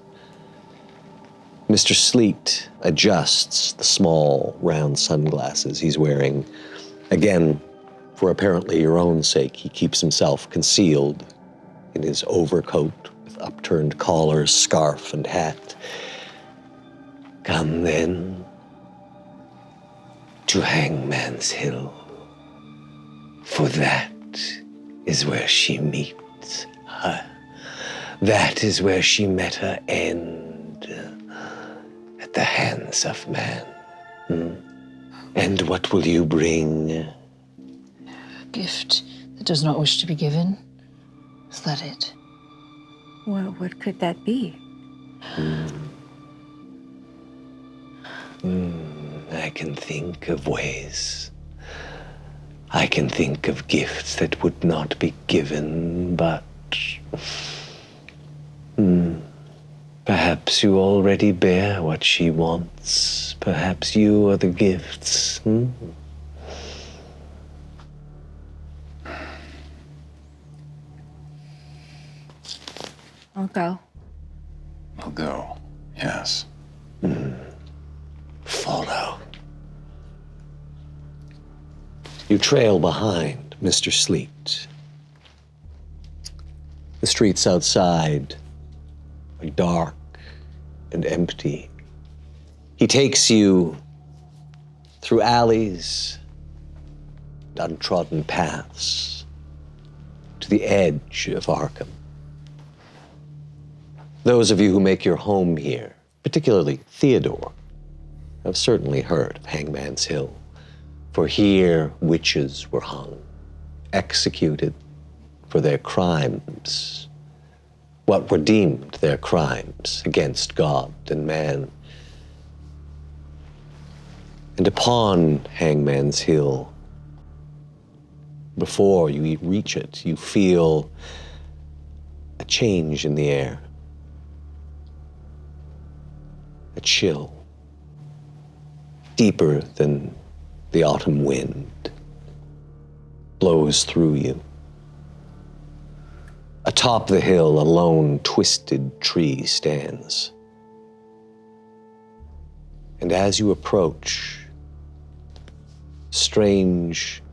[SPEAKER 1] Mr. Sleet adjusts the small, round sunglasses he's wearing. Again, for apparently your own sake, he keeps himself concealed in his overcoat with upturned collar, scarf, and hat. Come then to Hangman's Hill, for that is where she meets her. That is where she met her end, at the hands of man. And what will you bring?
[SPEAKER 3] A gift that does not wish to be given? Is that it?
[SPEAKER 2] Well, what could that be?
[SPEAKER 1] I can think of ways. I can think of gifts that would not be given, but... Perhaps you already bear what she wants. Perhaps you are the gifts.
[SPEAKER 2] I'll go.
[SPEAKER 4] We'll go. Yes.
[SPEAKER 1] Follow. You trail behind Mr. Sleet. The streets outside are dark and empty. He takes you through alleys and untrodden paths to the edge of Arkham. Those of you who make your home here, particularly Theodore, have certainly heard of Hangman's Hill, for here witches were hung, executed for their crimes, what were deemed their crimes against God and man. And upon Hangman's Hill, before you reach it, you feel a change in the air, a chill, deeper than the autumn wind, blows through you. Atop the hill, a lone, twisted tree stands. And as you approach, strange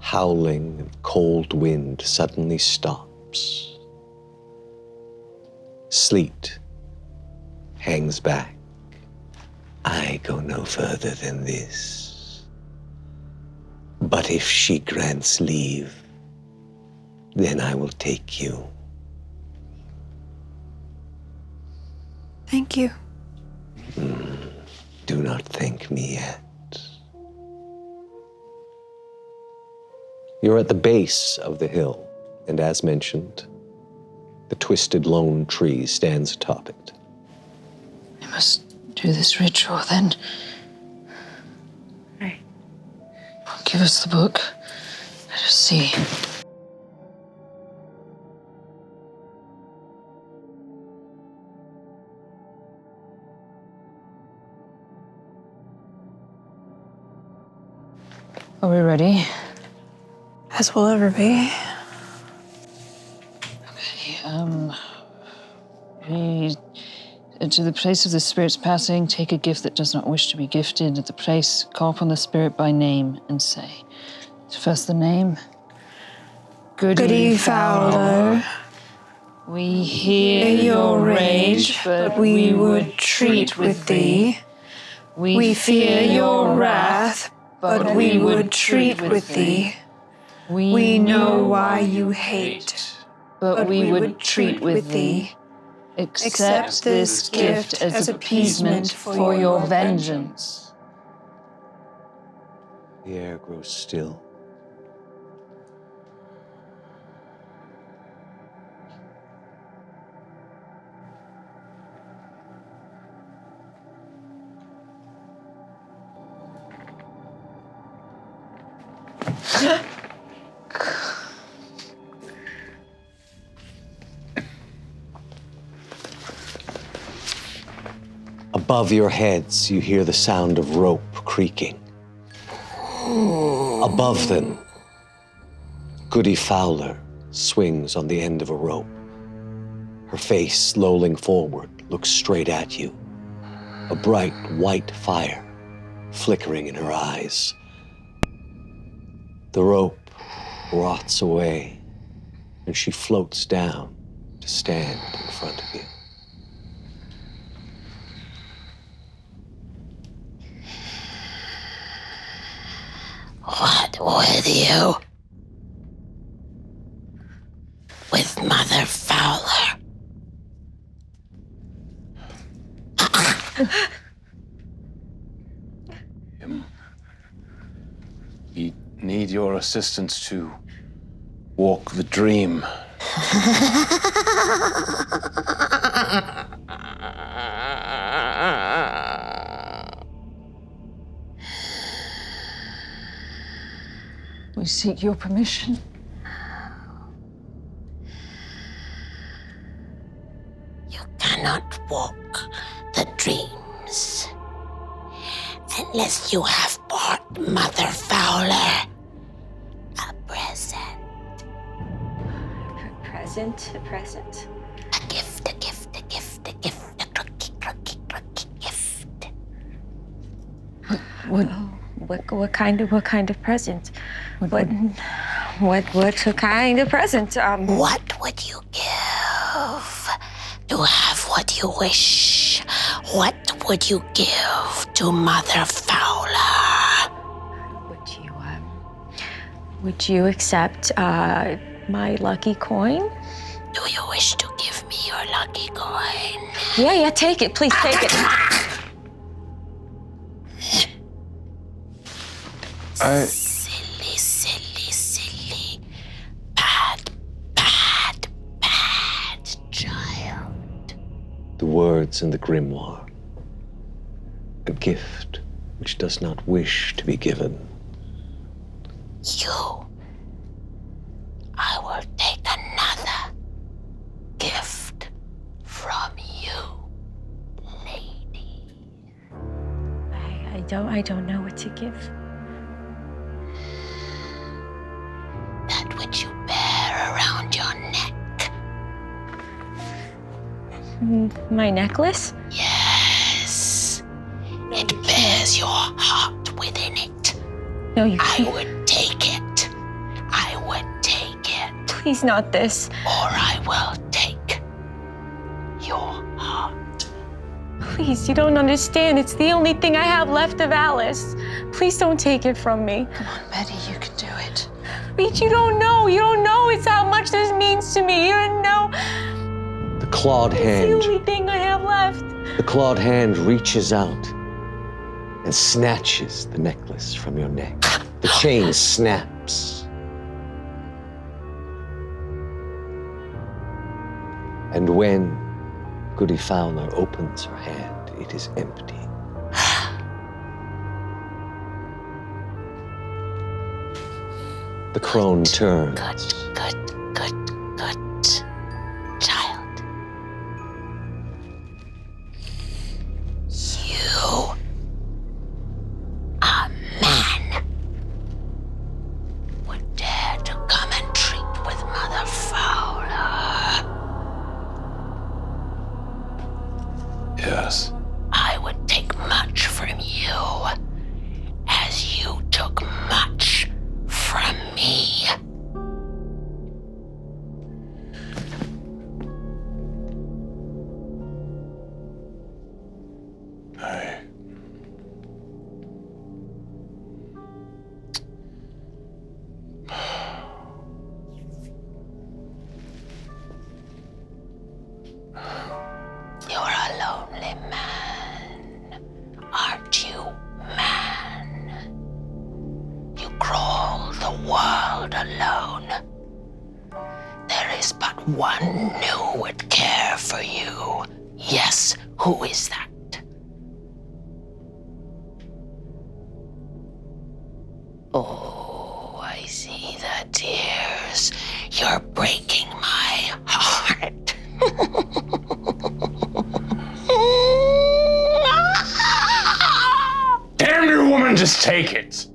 [SPEAKER 1] howling and cold wind suddenly stops. Sleet hangs back. I go no further than this. But if she grants leave, then I will take you.
[SPEAKER 5] Thank you.
[SPEAKER 1] Do not thank me yet. You're at the base of the hill, and as mentioned, the twisted lone tree stands atop it.
[SPEAKER 3] I must do this ritual then.
[SPEAKER 2] Right.
[SPEAKER 3] Give us the book. Let us see. Are we ready?
[SPEAKER 5] As we'll ever be.
[SPEAKER 3] We to the place of the spirit's passing, take a gift that does not wish to be gifted. At the place, call upon the spirit by name and say. So first the name.
[SPEAKER 5] Goody Fowler,
[SPEAKER 3] We hear your rage, but we would treat with thee.
[SPEAKER 5] we fear your wrath, but we would treat with thee. We know why you hate,
[SPEAKER 3] but we would treat with thee. Accept this gift as appeasement for your vengeance.
[SPEAKER 1] The air grows still. Above your heads, you hear the sound of rope creaking. Above them, Goody Fowler swings on the end of a rope. Her face, lolling forward, looks straight at you. A bright white fire flickering in her eyes. The rope rots away, and she floats down to stand in front of you.
[SPEAKER 7] What with you? With Mother Fowler?
[SPEAKER 4] We need your assistance to walk the dream.
[SPEAKER 3] We seek your permission.
[SPEAKER 7] You cannot walk the dreams unless you have bought Mother Fowler a present.
[SPEAKER 2] A present.
[SPEAKER 7] A gift, a gift, a gift, a gift, a crooky, crooky, crooky gift.
[SPEAKER 2] What kind of present? What kind of present?
[SPEAKER 7] What would you give to have what you wish? What would you give to Mother Fowler?
[SPEAKER 2] Would you accept my lucky coin?
[SPEAKER 7] Do you wish to give me your lucky coin?
[SPEAKER 2] Yeah, take it. Please take it.
[SPEAKER 7] Silly, silly, silly. Bad, bad, bad child.
[SPEAKER 1] The words in the grimoire. A gift which does not wish to be given.
[SPEAKER 7] I will take another gift from you, lady.
[SPEAKER 2] I don't know what to give.
[SPEAKER 7] That which you bear around your neck.
[SPEAKER 2] My necklace?
[SPEAKER 7] Yes. It bears your heart within it.
[SPEAKER 2] No, you
[SPEAKER 7] I
[SPEAKER 2] can't.
[SPEAKER 7] would take it. I would take it.
[SPEAKER 2] Please, not this.
[SPEAKER 7] Or I will take your heart.
[SPEAKER 2] Please, you don't understand. It's the only thing I have left of Alice. Please don't take it from me.
[SPEAKER 3] Come on, Betty, you can do it.
[SPEAKER 2] But you don't know. You don't know it's how much this means to me. You don't know.
[SPEAKER 1] The clawed
[SPEAKER 2] It's the
[SPEAKER 1] hand.
[SPEAKER 2] only thing I have left.
[SPEAKER 1] The clawed hand reaches out and snatches the necklace from your neck. The chain snaps. And when Goody Fowler opens her hand, it is empty. The crone turns.
[SPEAKER 7] Good, child. You a man would dare to come and treat with Mother Fowler.
[SPEAKER 4] Yes.
[SPEAKER 7] I would take much from you, as you took much from me. You're a lonely man, aren't you, man? You crawl the world alone. There is but one who would care for you. Yes, who is that? Oh, I see the tears. You're breaking my heart.
[SPEAKER 4] and just take it.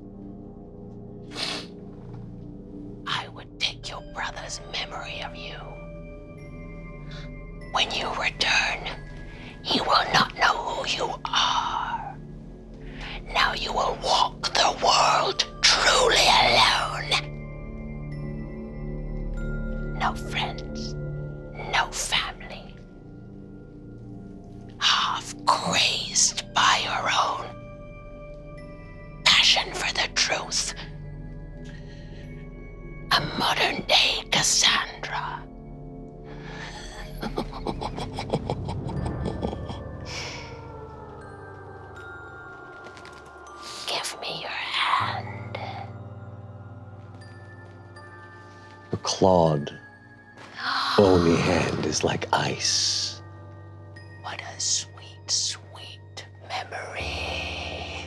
[SPEAKER 7] I would take your brother's memory of you. When you return, he will not know who you are. Now you will walk the world truly alone. No friends, no family. Half crazed by your own passion for the truth. A modern-day Cassandra. Give me your hand.
[SPEAKER 1] Her clawed, bony hand is like ice.
[SPEAKER 7] What a sweet, sweet memory.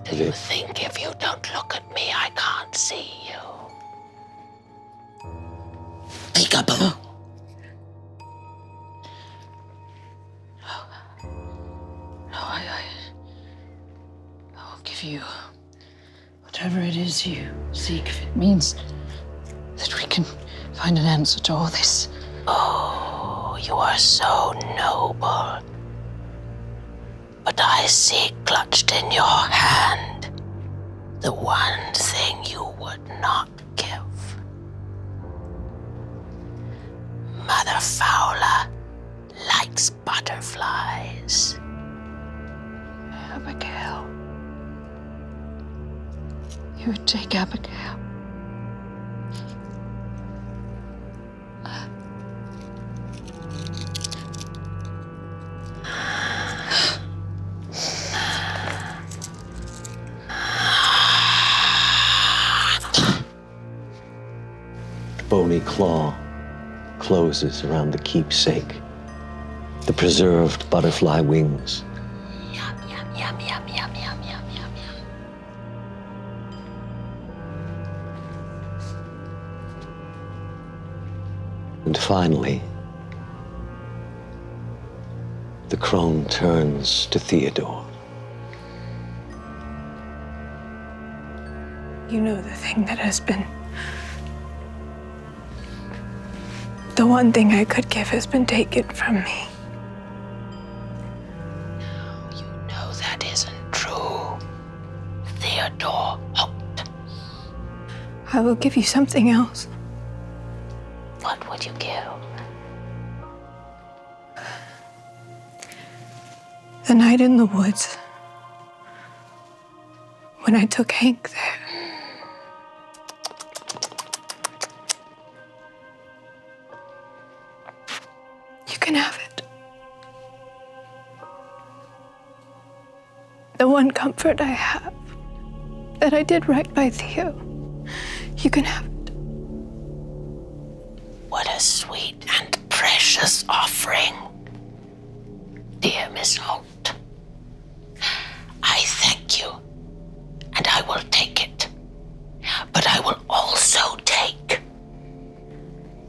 [SPEAKER 7] Do you think if you don't look at me, I can't see you? Peekaboo.
[SPEAKER 3] I'll give you whatever it is you seek, if it means that we can find an answer to all this.
[SPEAKER 7] Oh, you are so noble. But I see clutched in your hand the one thing you would not give. Mother Fowler likes butterflies.
[SPEAKER 3] Abigail. You would take Abigail.
[SPEAKER 1] Bony claw closes around the keepsake, the preserved butterfly wings.
[SPEAKER 7] Yum, yum, yum, yum, yum, yum, yum, yum, yum.
[SPEAKER 1] And finally, the crone turns to Theodore.
[SPEAKER 5] You know the thing that has been... The one thing I could give has been taken from me.
[SPEAKER 7] You know that isn't true. Theodore hoped.
[SPEAKER 5] I will give you something else.
[SPEAKER 7] What would you give?
[SPEAKER 5] The night in the woods, when I took Hank there. You can have it. The one comfort I have, that I did right by Theo. You can have it.
[SPEAKER 7] What a sweet and precious offering, dear Miss Holt. I thank you, and I will take it. But I will also take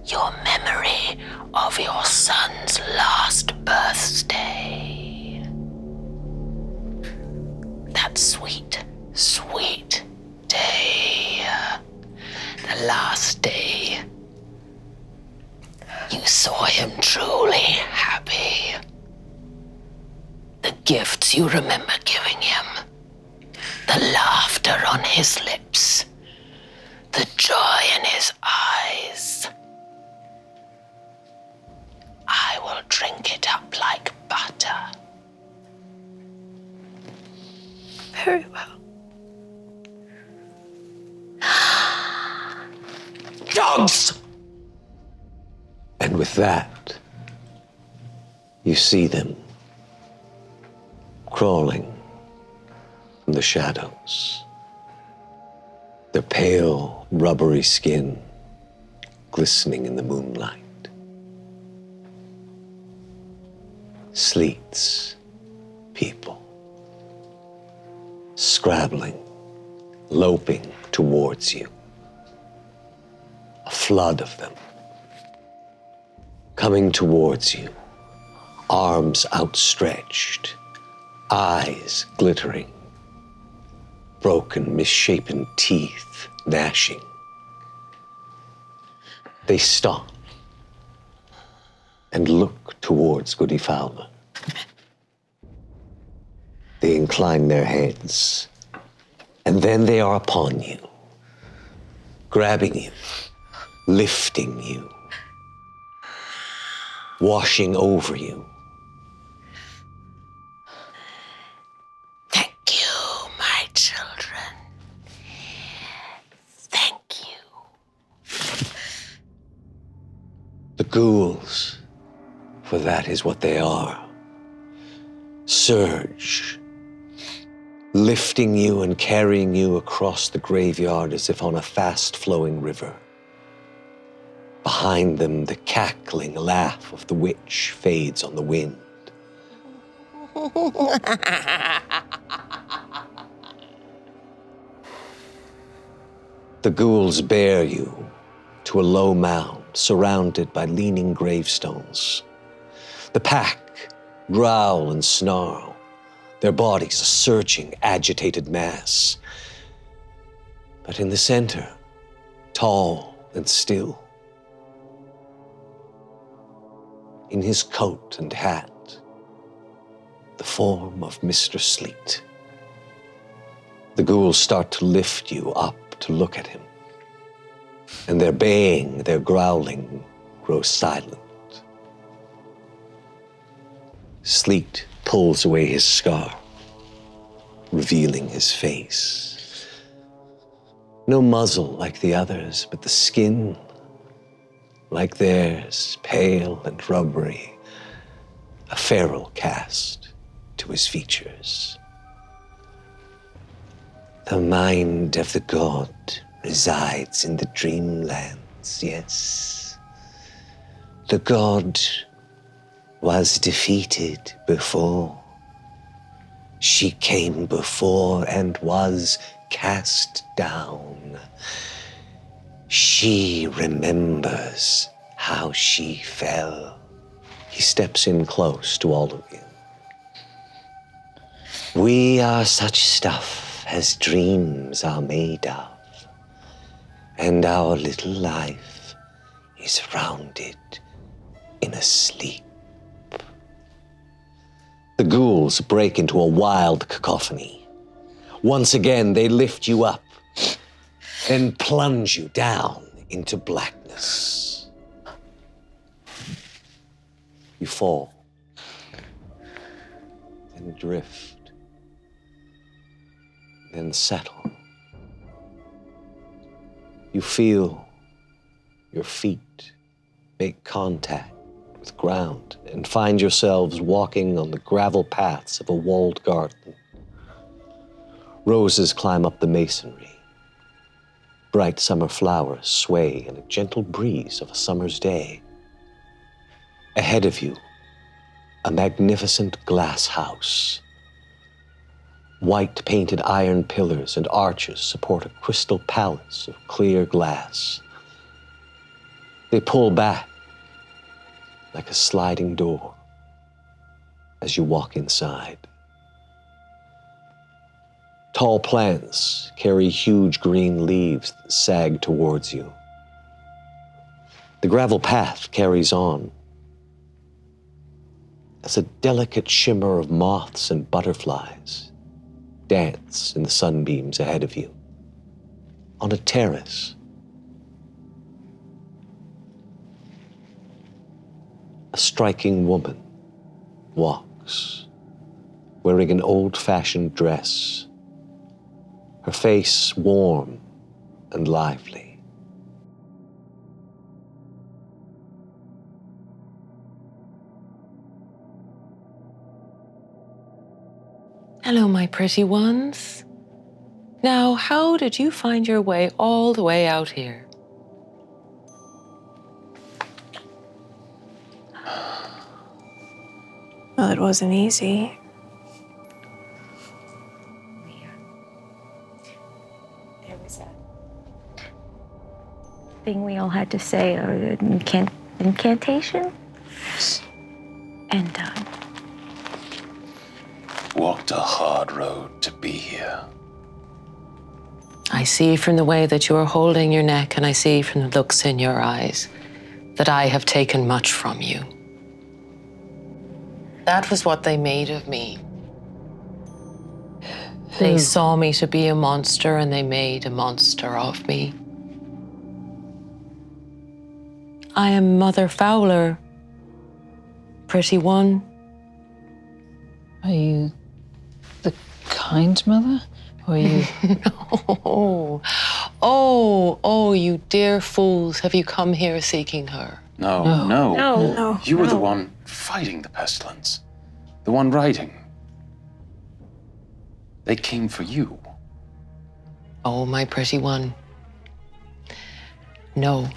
[SPEAKER 7] your memory of your son's last birthday. That sweet, sweet day. The last day you saw him truly happy. The gifts you remember giving him. The laughter on his lips. The joy in his eyes. I will drink it up like butter.
[SPEAKER 5] Very well.
[SPEAKER 7] Dogs!
[SPEAKER 1] And with that, you see them crawling from the shadows. Their pale, rubbery skin glistening in the moonlight. Sleet's people, scrabbling, loping towards you. A flood of them. Coming towards you, arms outstretched, eyes glittering, broken, misshapen teeth gnashing. They stop and look towards Goody Fowler. They incline their heads, and then they are upon you, grabbing you, lifting you, washing over you.
[SPEAKER 7] Thank you, my children. Thank you.
[SPEAKER 1] The ghouls, for that is what they are, surge, lifting you and carrying you across the graveyard as if on a fast-flowing river. Behind them, the cackling laugh of the witch fades on the wind. The ghouls bear you to a low mound surrounded by leaning gravestones. The pack growl and snarl, their bodies a surging, agitated mass. But in the center, tall and still, in his coat and hat, the form of Mr. Sleet. The ghouls start to lift you up to look at him, and their baying, their growling grows silent. Sleet pulls away his scar, revealing his face. No muzzle like the others, but the skin, like theirs, pale and rubbery, a feral cast to his features. The mind of the god resides in the dreamlands, yes. The god was defeated before. She came before and was cast down. She remembers how she fell. He steps in close to all of you. We are such stuff as dreams are made of, and our little life is rounded in a sleep. The ghouls break into a wild cacophony. Once again, they lift you up, then plunge you down into blackness. You fall, then drift, then settle. You feel your feet make contact with ground and find yourselves walking on the gravel paths of a walled garden. Roses climb up the masonry. Bright summer flowers sway in a gentle breeze of a summer's day. Ahead of you, a magnificent glass house. White painted iron pillars and arches support a crystal palace of clear glass. They pull back like a sliding door as you walk inside. Tall plants carry huge green leaves that sag towards you. The gravel path carries on as a delicate shimmer of moths and butterflies dance in the sunbeams ahead of you. On a terrace, a striking woman walks, wearing an old-fashioned dress, her face warm and lively.
[SPEAKER 8] Hello, my pretty ones. Now, how did you find your way all the way out here?
[SPEAKER 5] Well, it wasn't easy.
[SPEAKER 2] thing we all had to say, or the incantation. And
[SPEAKER 4] Walked a hard road to be here.
[SPEAKER 8] I see from the way that you are holding your neck, and I see from the looks in your eyes, that I have taken much from you. That was what they made of me. They saw me to be a monster, and they made a monster of me. I am Mother Fowler, pretty one.
[SPEAKER 3] Are you the kind mother? Or are you...
[SPEAKER 8] No. Oh, you dear fools. Have you come here seeking her?
[SPEAKER 4] No. You were the one fighting the pestilence. The one writing. They came for you.
[SPEAKER 8] Oh, my pretty one. No.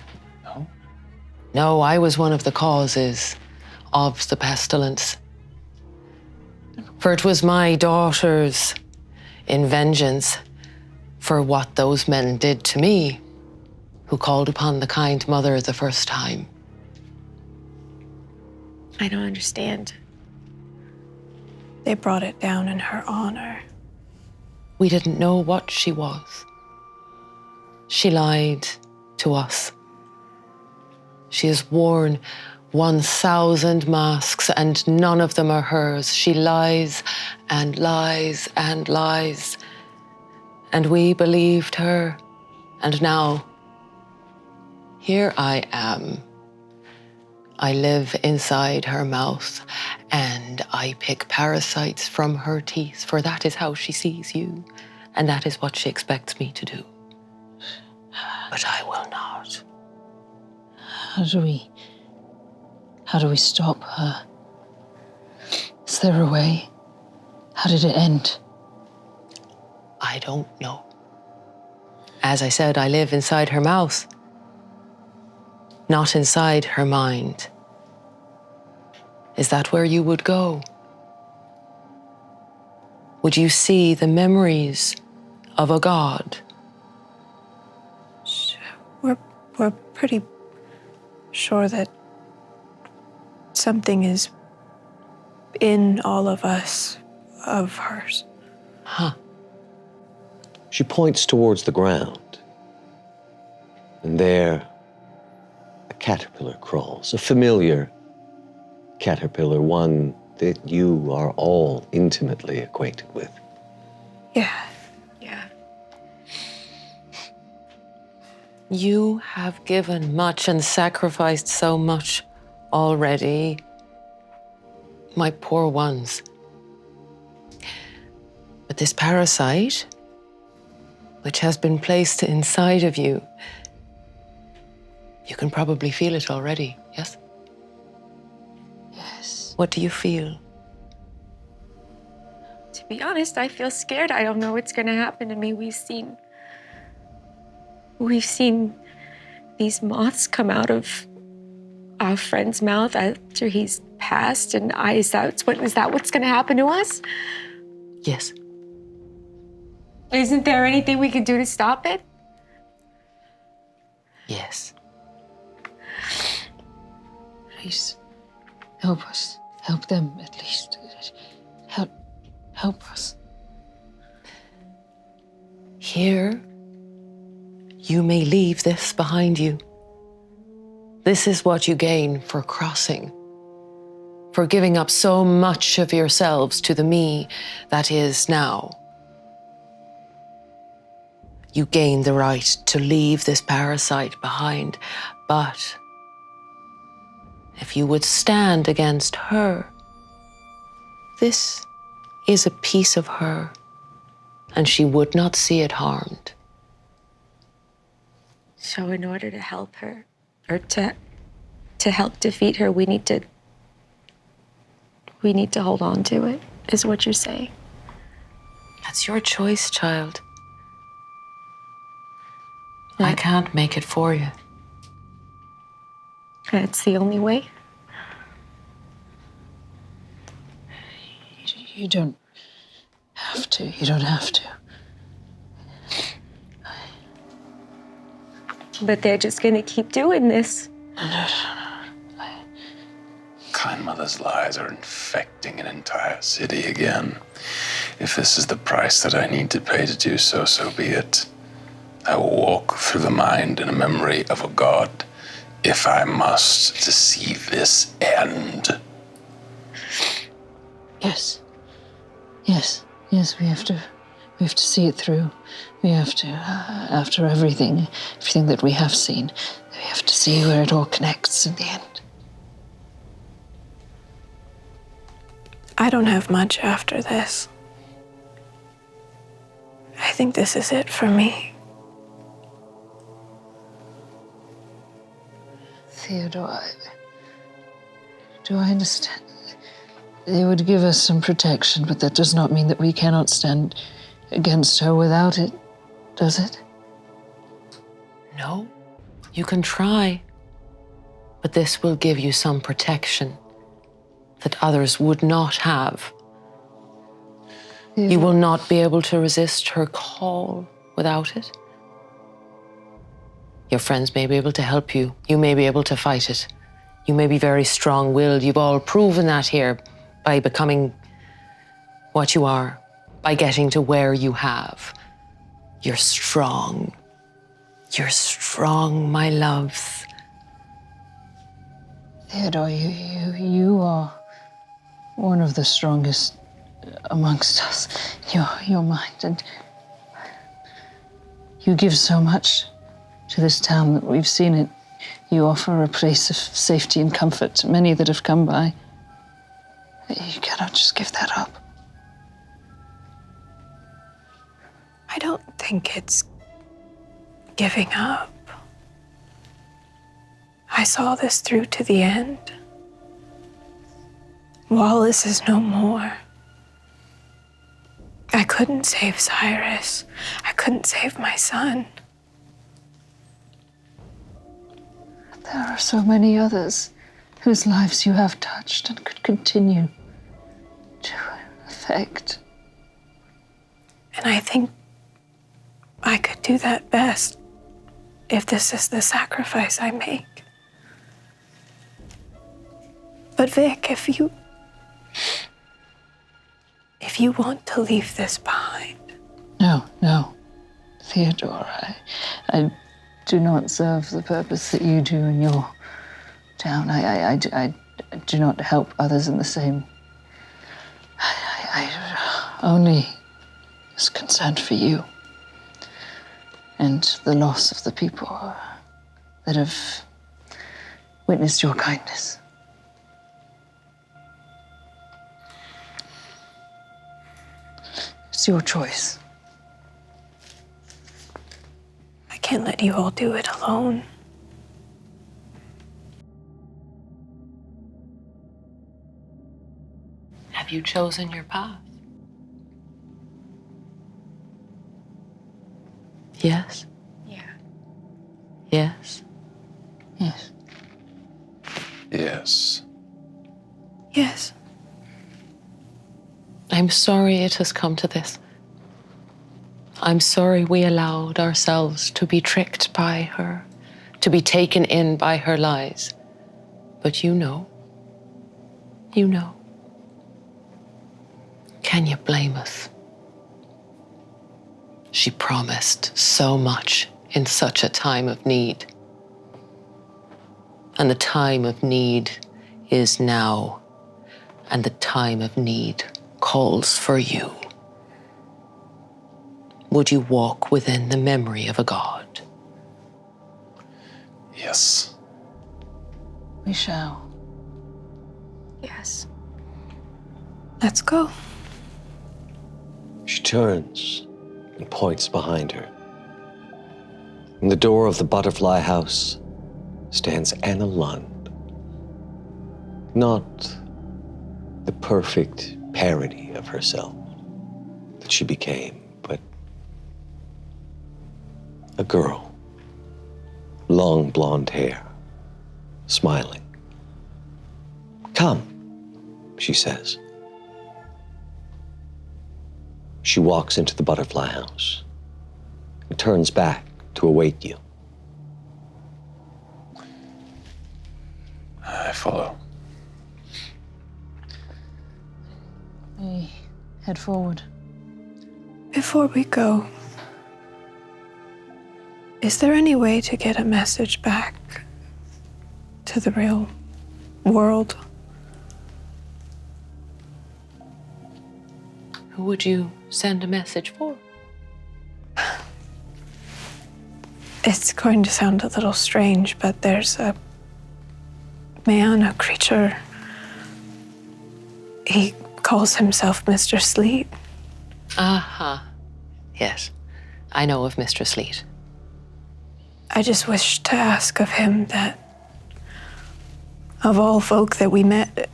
[SPEAKER 4] No?
[SPEAKER 8] No, I was one of the causes of the pestilence. For it was my daughters, in vengeance for what those men did to me, who called upon the kind mother the first time.
[SPEAKER 2] I don't understand.
[SPEAKER 5] They brought it down in her honor.
[SPEAKER 8] We didn't know what she was. She lied to us. She has worn 1,000 masks, and none of them are hers. She lies and lies and lies. And we believed her. And now, here I am. I live inside her mouth, and I pick parasites from her teeth, for that is how she sees you, and that is what she expects me to do. But I will not.
[SPEAKER 3] How do we stop her? Is there a way? How did it end?
[SPEAKER 8] I don't know. As I said, I live inside her mouth, not inside her mind. Is that where you would go? Would you see the memories of a god?
[SPEAKER 5] We're pretty sure that something is in all of us of hers.
[SPEAKER 8] Huh.
[SPEAKER 1] She points towards the ground. And there, a caterpillar crawls, a familiar caterpillar, one that you are all intimately acquainted with.
[SPEAKER 5] Yeah.
[SPEAKER 8] You have given much and sacrificed so much already, my poor ones. But this parasite, which has been placed inside of you, you can probably feel it already, yes?
[SPEAKER 3] Yes.
[SPEAKER 8] What do you feel?
[SPEAKER 2] To be honest, I feel scared. I don't know what's gonna happen to me. We've seen these moths come out of our friend's mouth after he's passed, and is that what's gonna happen to us?
[SPEAKER 8] Yes.
[SPEAKER 2] Isn't there anything we can do to stop it?
[SPEAKER 8] Yes.
[SPEAKER 3] Please, help us. Help them, at least. Help us.
[SPEAKER 8] Here, you may leave this behind you. This is what you gain for crossing, for giving up so much of yourselves to the me that is now. You gain the right to leave this parasite behind, but if you would stand against her, this is a piece of her, and she would not see it harmed.
[SPEAKER 2] So in order to help her, or to help defeat her, we need to hold on to it, is what you're saying.
[SPEAKER 8] That's your choice, child. I can't make it for you.
[SPEAKER 2] That's the only way.
[SPEAKER 3] You don't have to. You don't have to.
[SPEAKER 2] But they're just gonna keep doing this.
[SPEAKER 4] Kind Mother's lies are infecting an entire city again. If this is the price that I need to pay to do so, so be it. I will walk through the mind in a memory of a god, if I must, to see this end.
[SPEAKER 3] Yes. Yes. Yes, we have to see it through. We have to, after everything that we have seen, we have to see where it all connects in the end.
[SPEAKER 5] I don't have much after this. I think this is it for me.
[SPEAKER 3] Theodore, do I understand? They would give us some protection, but that does not mean that we cannot stand against her without it, does it?
[SPEAKER 8] No, you can try, but this will give you some protection that others would not have. You will not be able to resist her call without it. Your friends may be able to help you. You may be able to fight it. You may be very strong-willed. You've all proven that here by becoming what you are, by getting to where you have. You're strong. You're strong, my loves.
[SPEAKER 3] Theodore, you are one of the strongest amongst us. Your mind, and you give so much to this town that we've seen it. You offer a place of safety and comfort to many that have come by. You cannot just give that up.
[SPEAKER 5] I don't think it's giving up. I saw this through to the end. Wallace is no more. I couldn't save Cyrus. I couldn't save my son.
[SPEAKER 3] There are so many others whose lives you have touched and could continue to affect.
[SPEAKER 5] And I think I could do that best if this is the sacrifice I make. But Vic, if you want to leave this behind.
[SPEAKER 3] No. Theodore, I do not serve the purpose that you do in your town. I do not help others in the same. I only was concerned for you and the loss of the people that have witnessed your kindness. It's your choice.
[SPEAKER 5] I can't let you all do it alone.
[SPEAKER 8] Have you chosen your path? Yes?
[SPEAKER 2] Yeah.
[SPEAKER 8] Yes?
[SPEAKER 3] Yes.
[SPEAKER 4] Yes.
[SPEAKER 5] Yes.
[SPEAKER 8] I'm sorry it has come to this. I'm sorry we allowed ourselves to be tricked by her, to be taken in by her lies. But you know. Can you blame us? She promised so much in such a time of need. And the time of need is now. And the time of need calls for you. Would you walk within the memory of a god?
[SPEAKER 4] Yes.
[SPEAKER 3] We shall.
[SPEAKER 2] Yes.
[SPEAKER 5] Let's go.
[SPEAKER 1] She turns and points behind her. In the door of the butterfly house stands Anna Lund. Not the perfect parody of herself that she became, but a girl, long blonde hair, smiling. "Come," she says. She walks into the butterfly house and turns back to await you.
[SPEAKER 4] follow.
[SPEAKER 3] We head forward.
[SPEAKER 5] Before we go, is there any way to get a message back to the real world?
[SPEAKER 8] Who would you send a message for?
[SPEAKER 5] It's going to sound a little strange, but there's a man, a creature. He calls himself Mr. Sleet.
[SPEAKER 8] Aha. Yes, I know of Mr. Sleet.
[SPEAKER 5] I just wish to ask of him that, of all folk that we met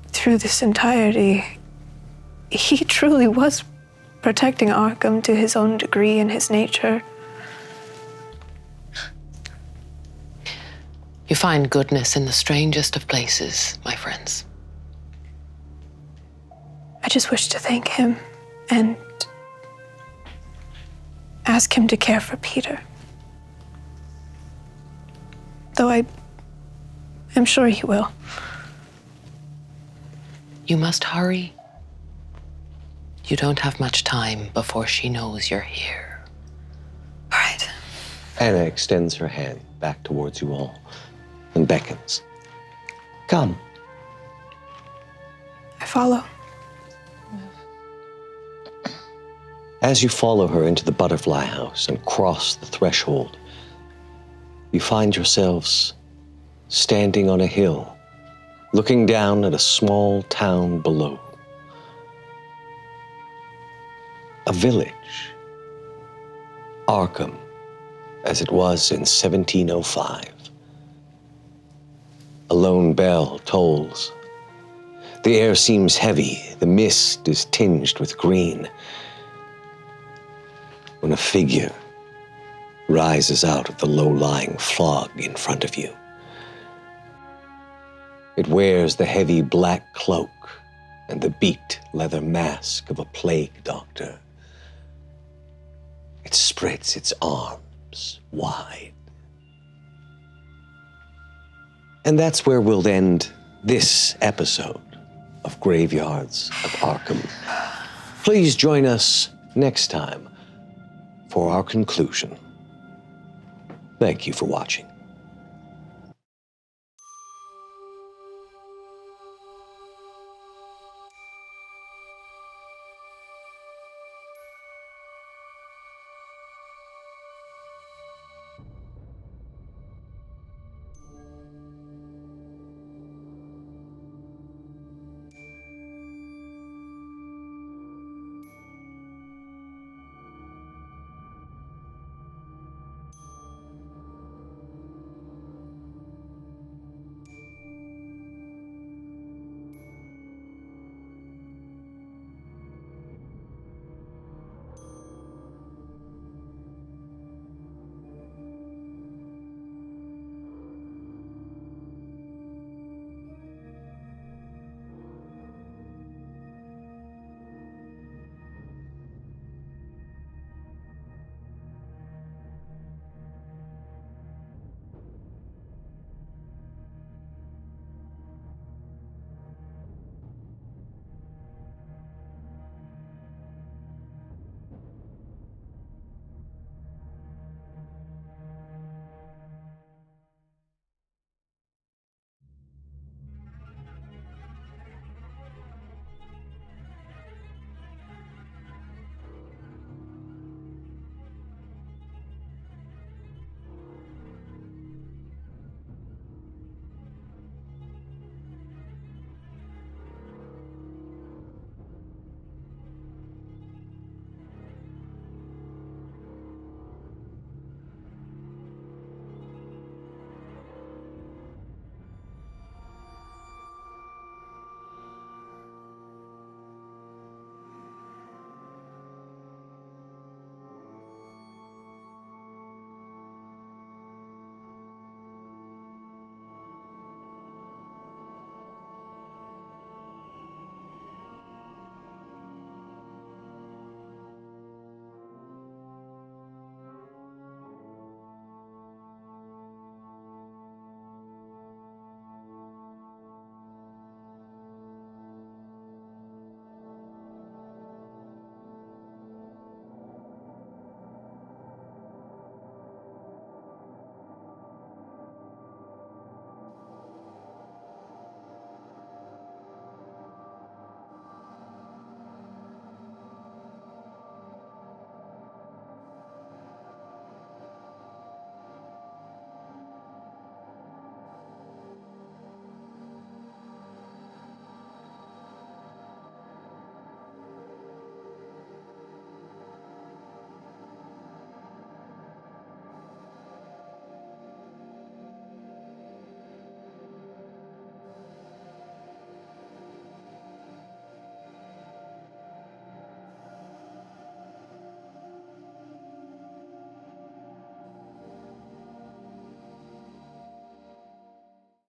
[SPEAKER 5] through this entirety, he truly was protecting Arkham to his own degree and his nature.
[SPEAKER 8] You find goodness in the strangest of places, my friends.
[SPEAKER 5] I just wish to thank him and ask him to care for Peter. Though I'm sure he will.
[SPEAKER 8] You must hurry. You don't have much time before she knows you're here.
[SPEAKER 5] All right.
[SPEAKER 1] Anna extends her hand back towards you all and beckons. Come.
[SPEAKER 5] I follow.
[SPEAKER 1] As you follow her into the butterfly house and cross the threshold, you find yourselves standing on a hill, looking down at a small town below. A village. Arkham, as it was in 1705. A lone bell tolls. The air seems heavy. The mist is tinged with green. When a figure rises out of the low-lying fog in front of you. It wears the heavy black cloak and the beaked leather mask of a plague doctor. It spreads its arms wide. And that's where we'll end this episode of Graveyards of Arkham. Please join us next time for our conclusion. Thank you for watching.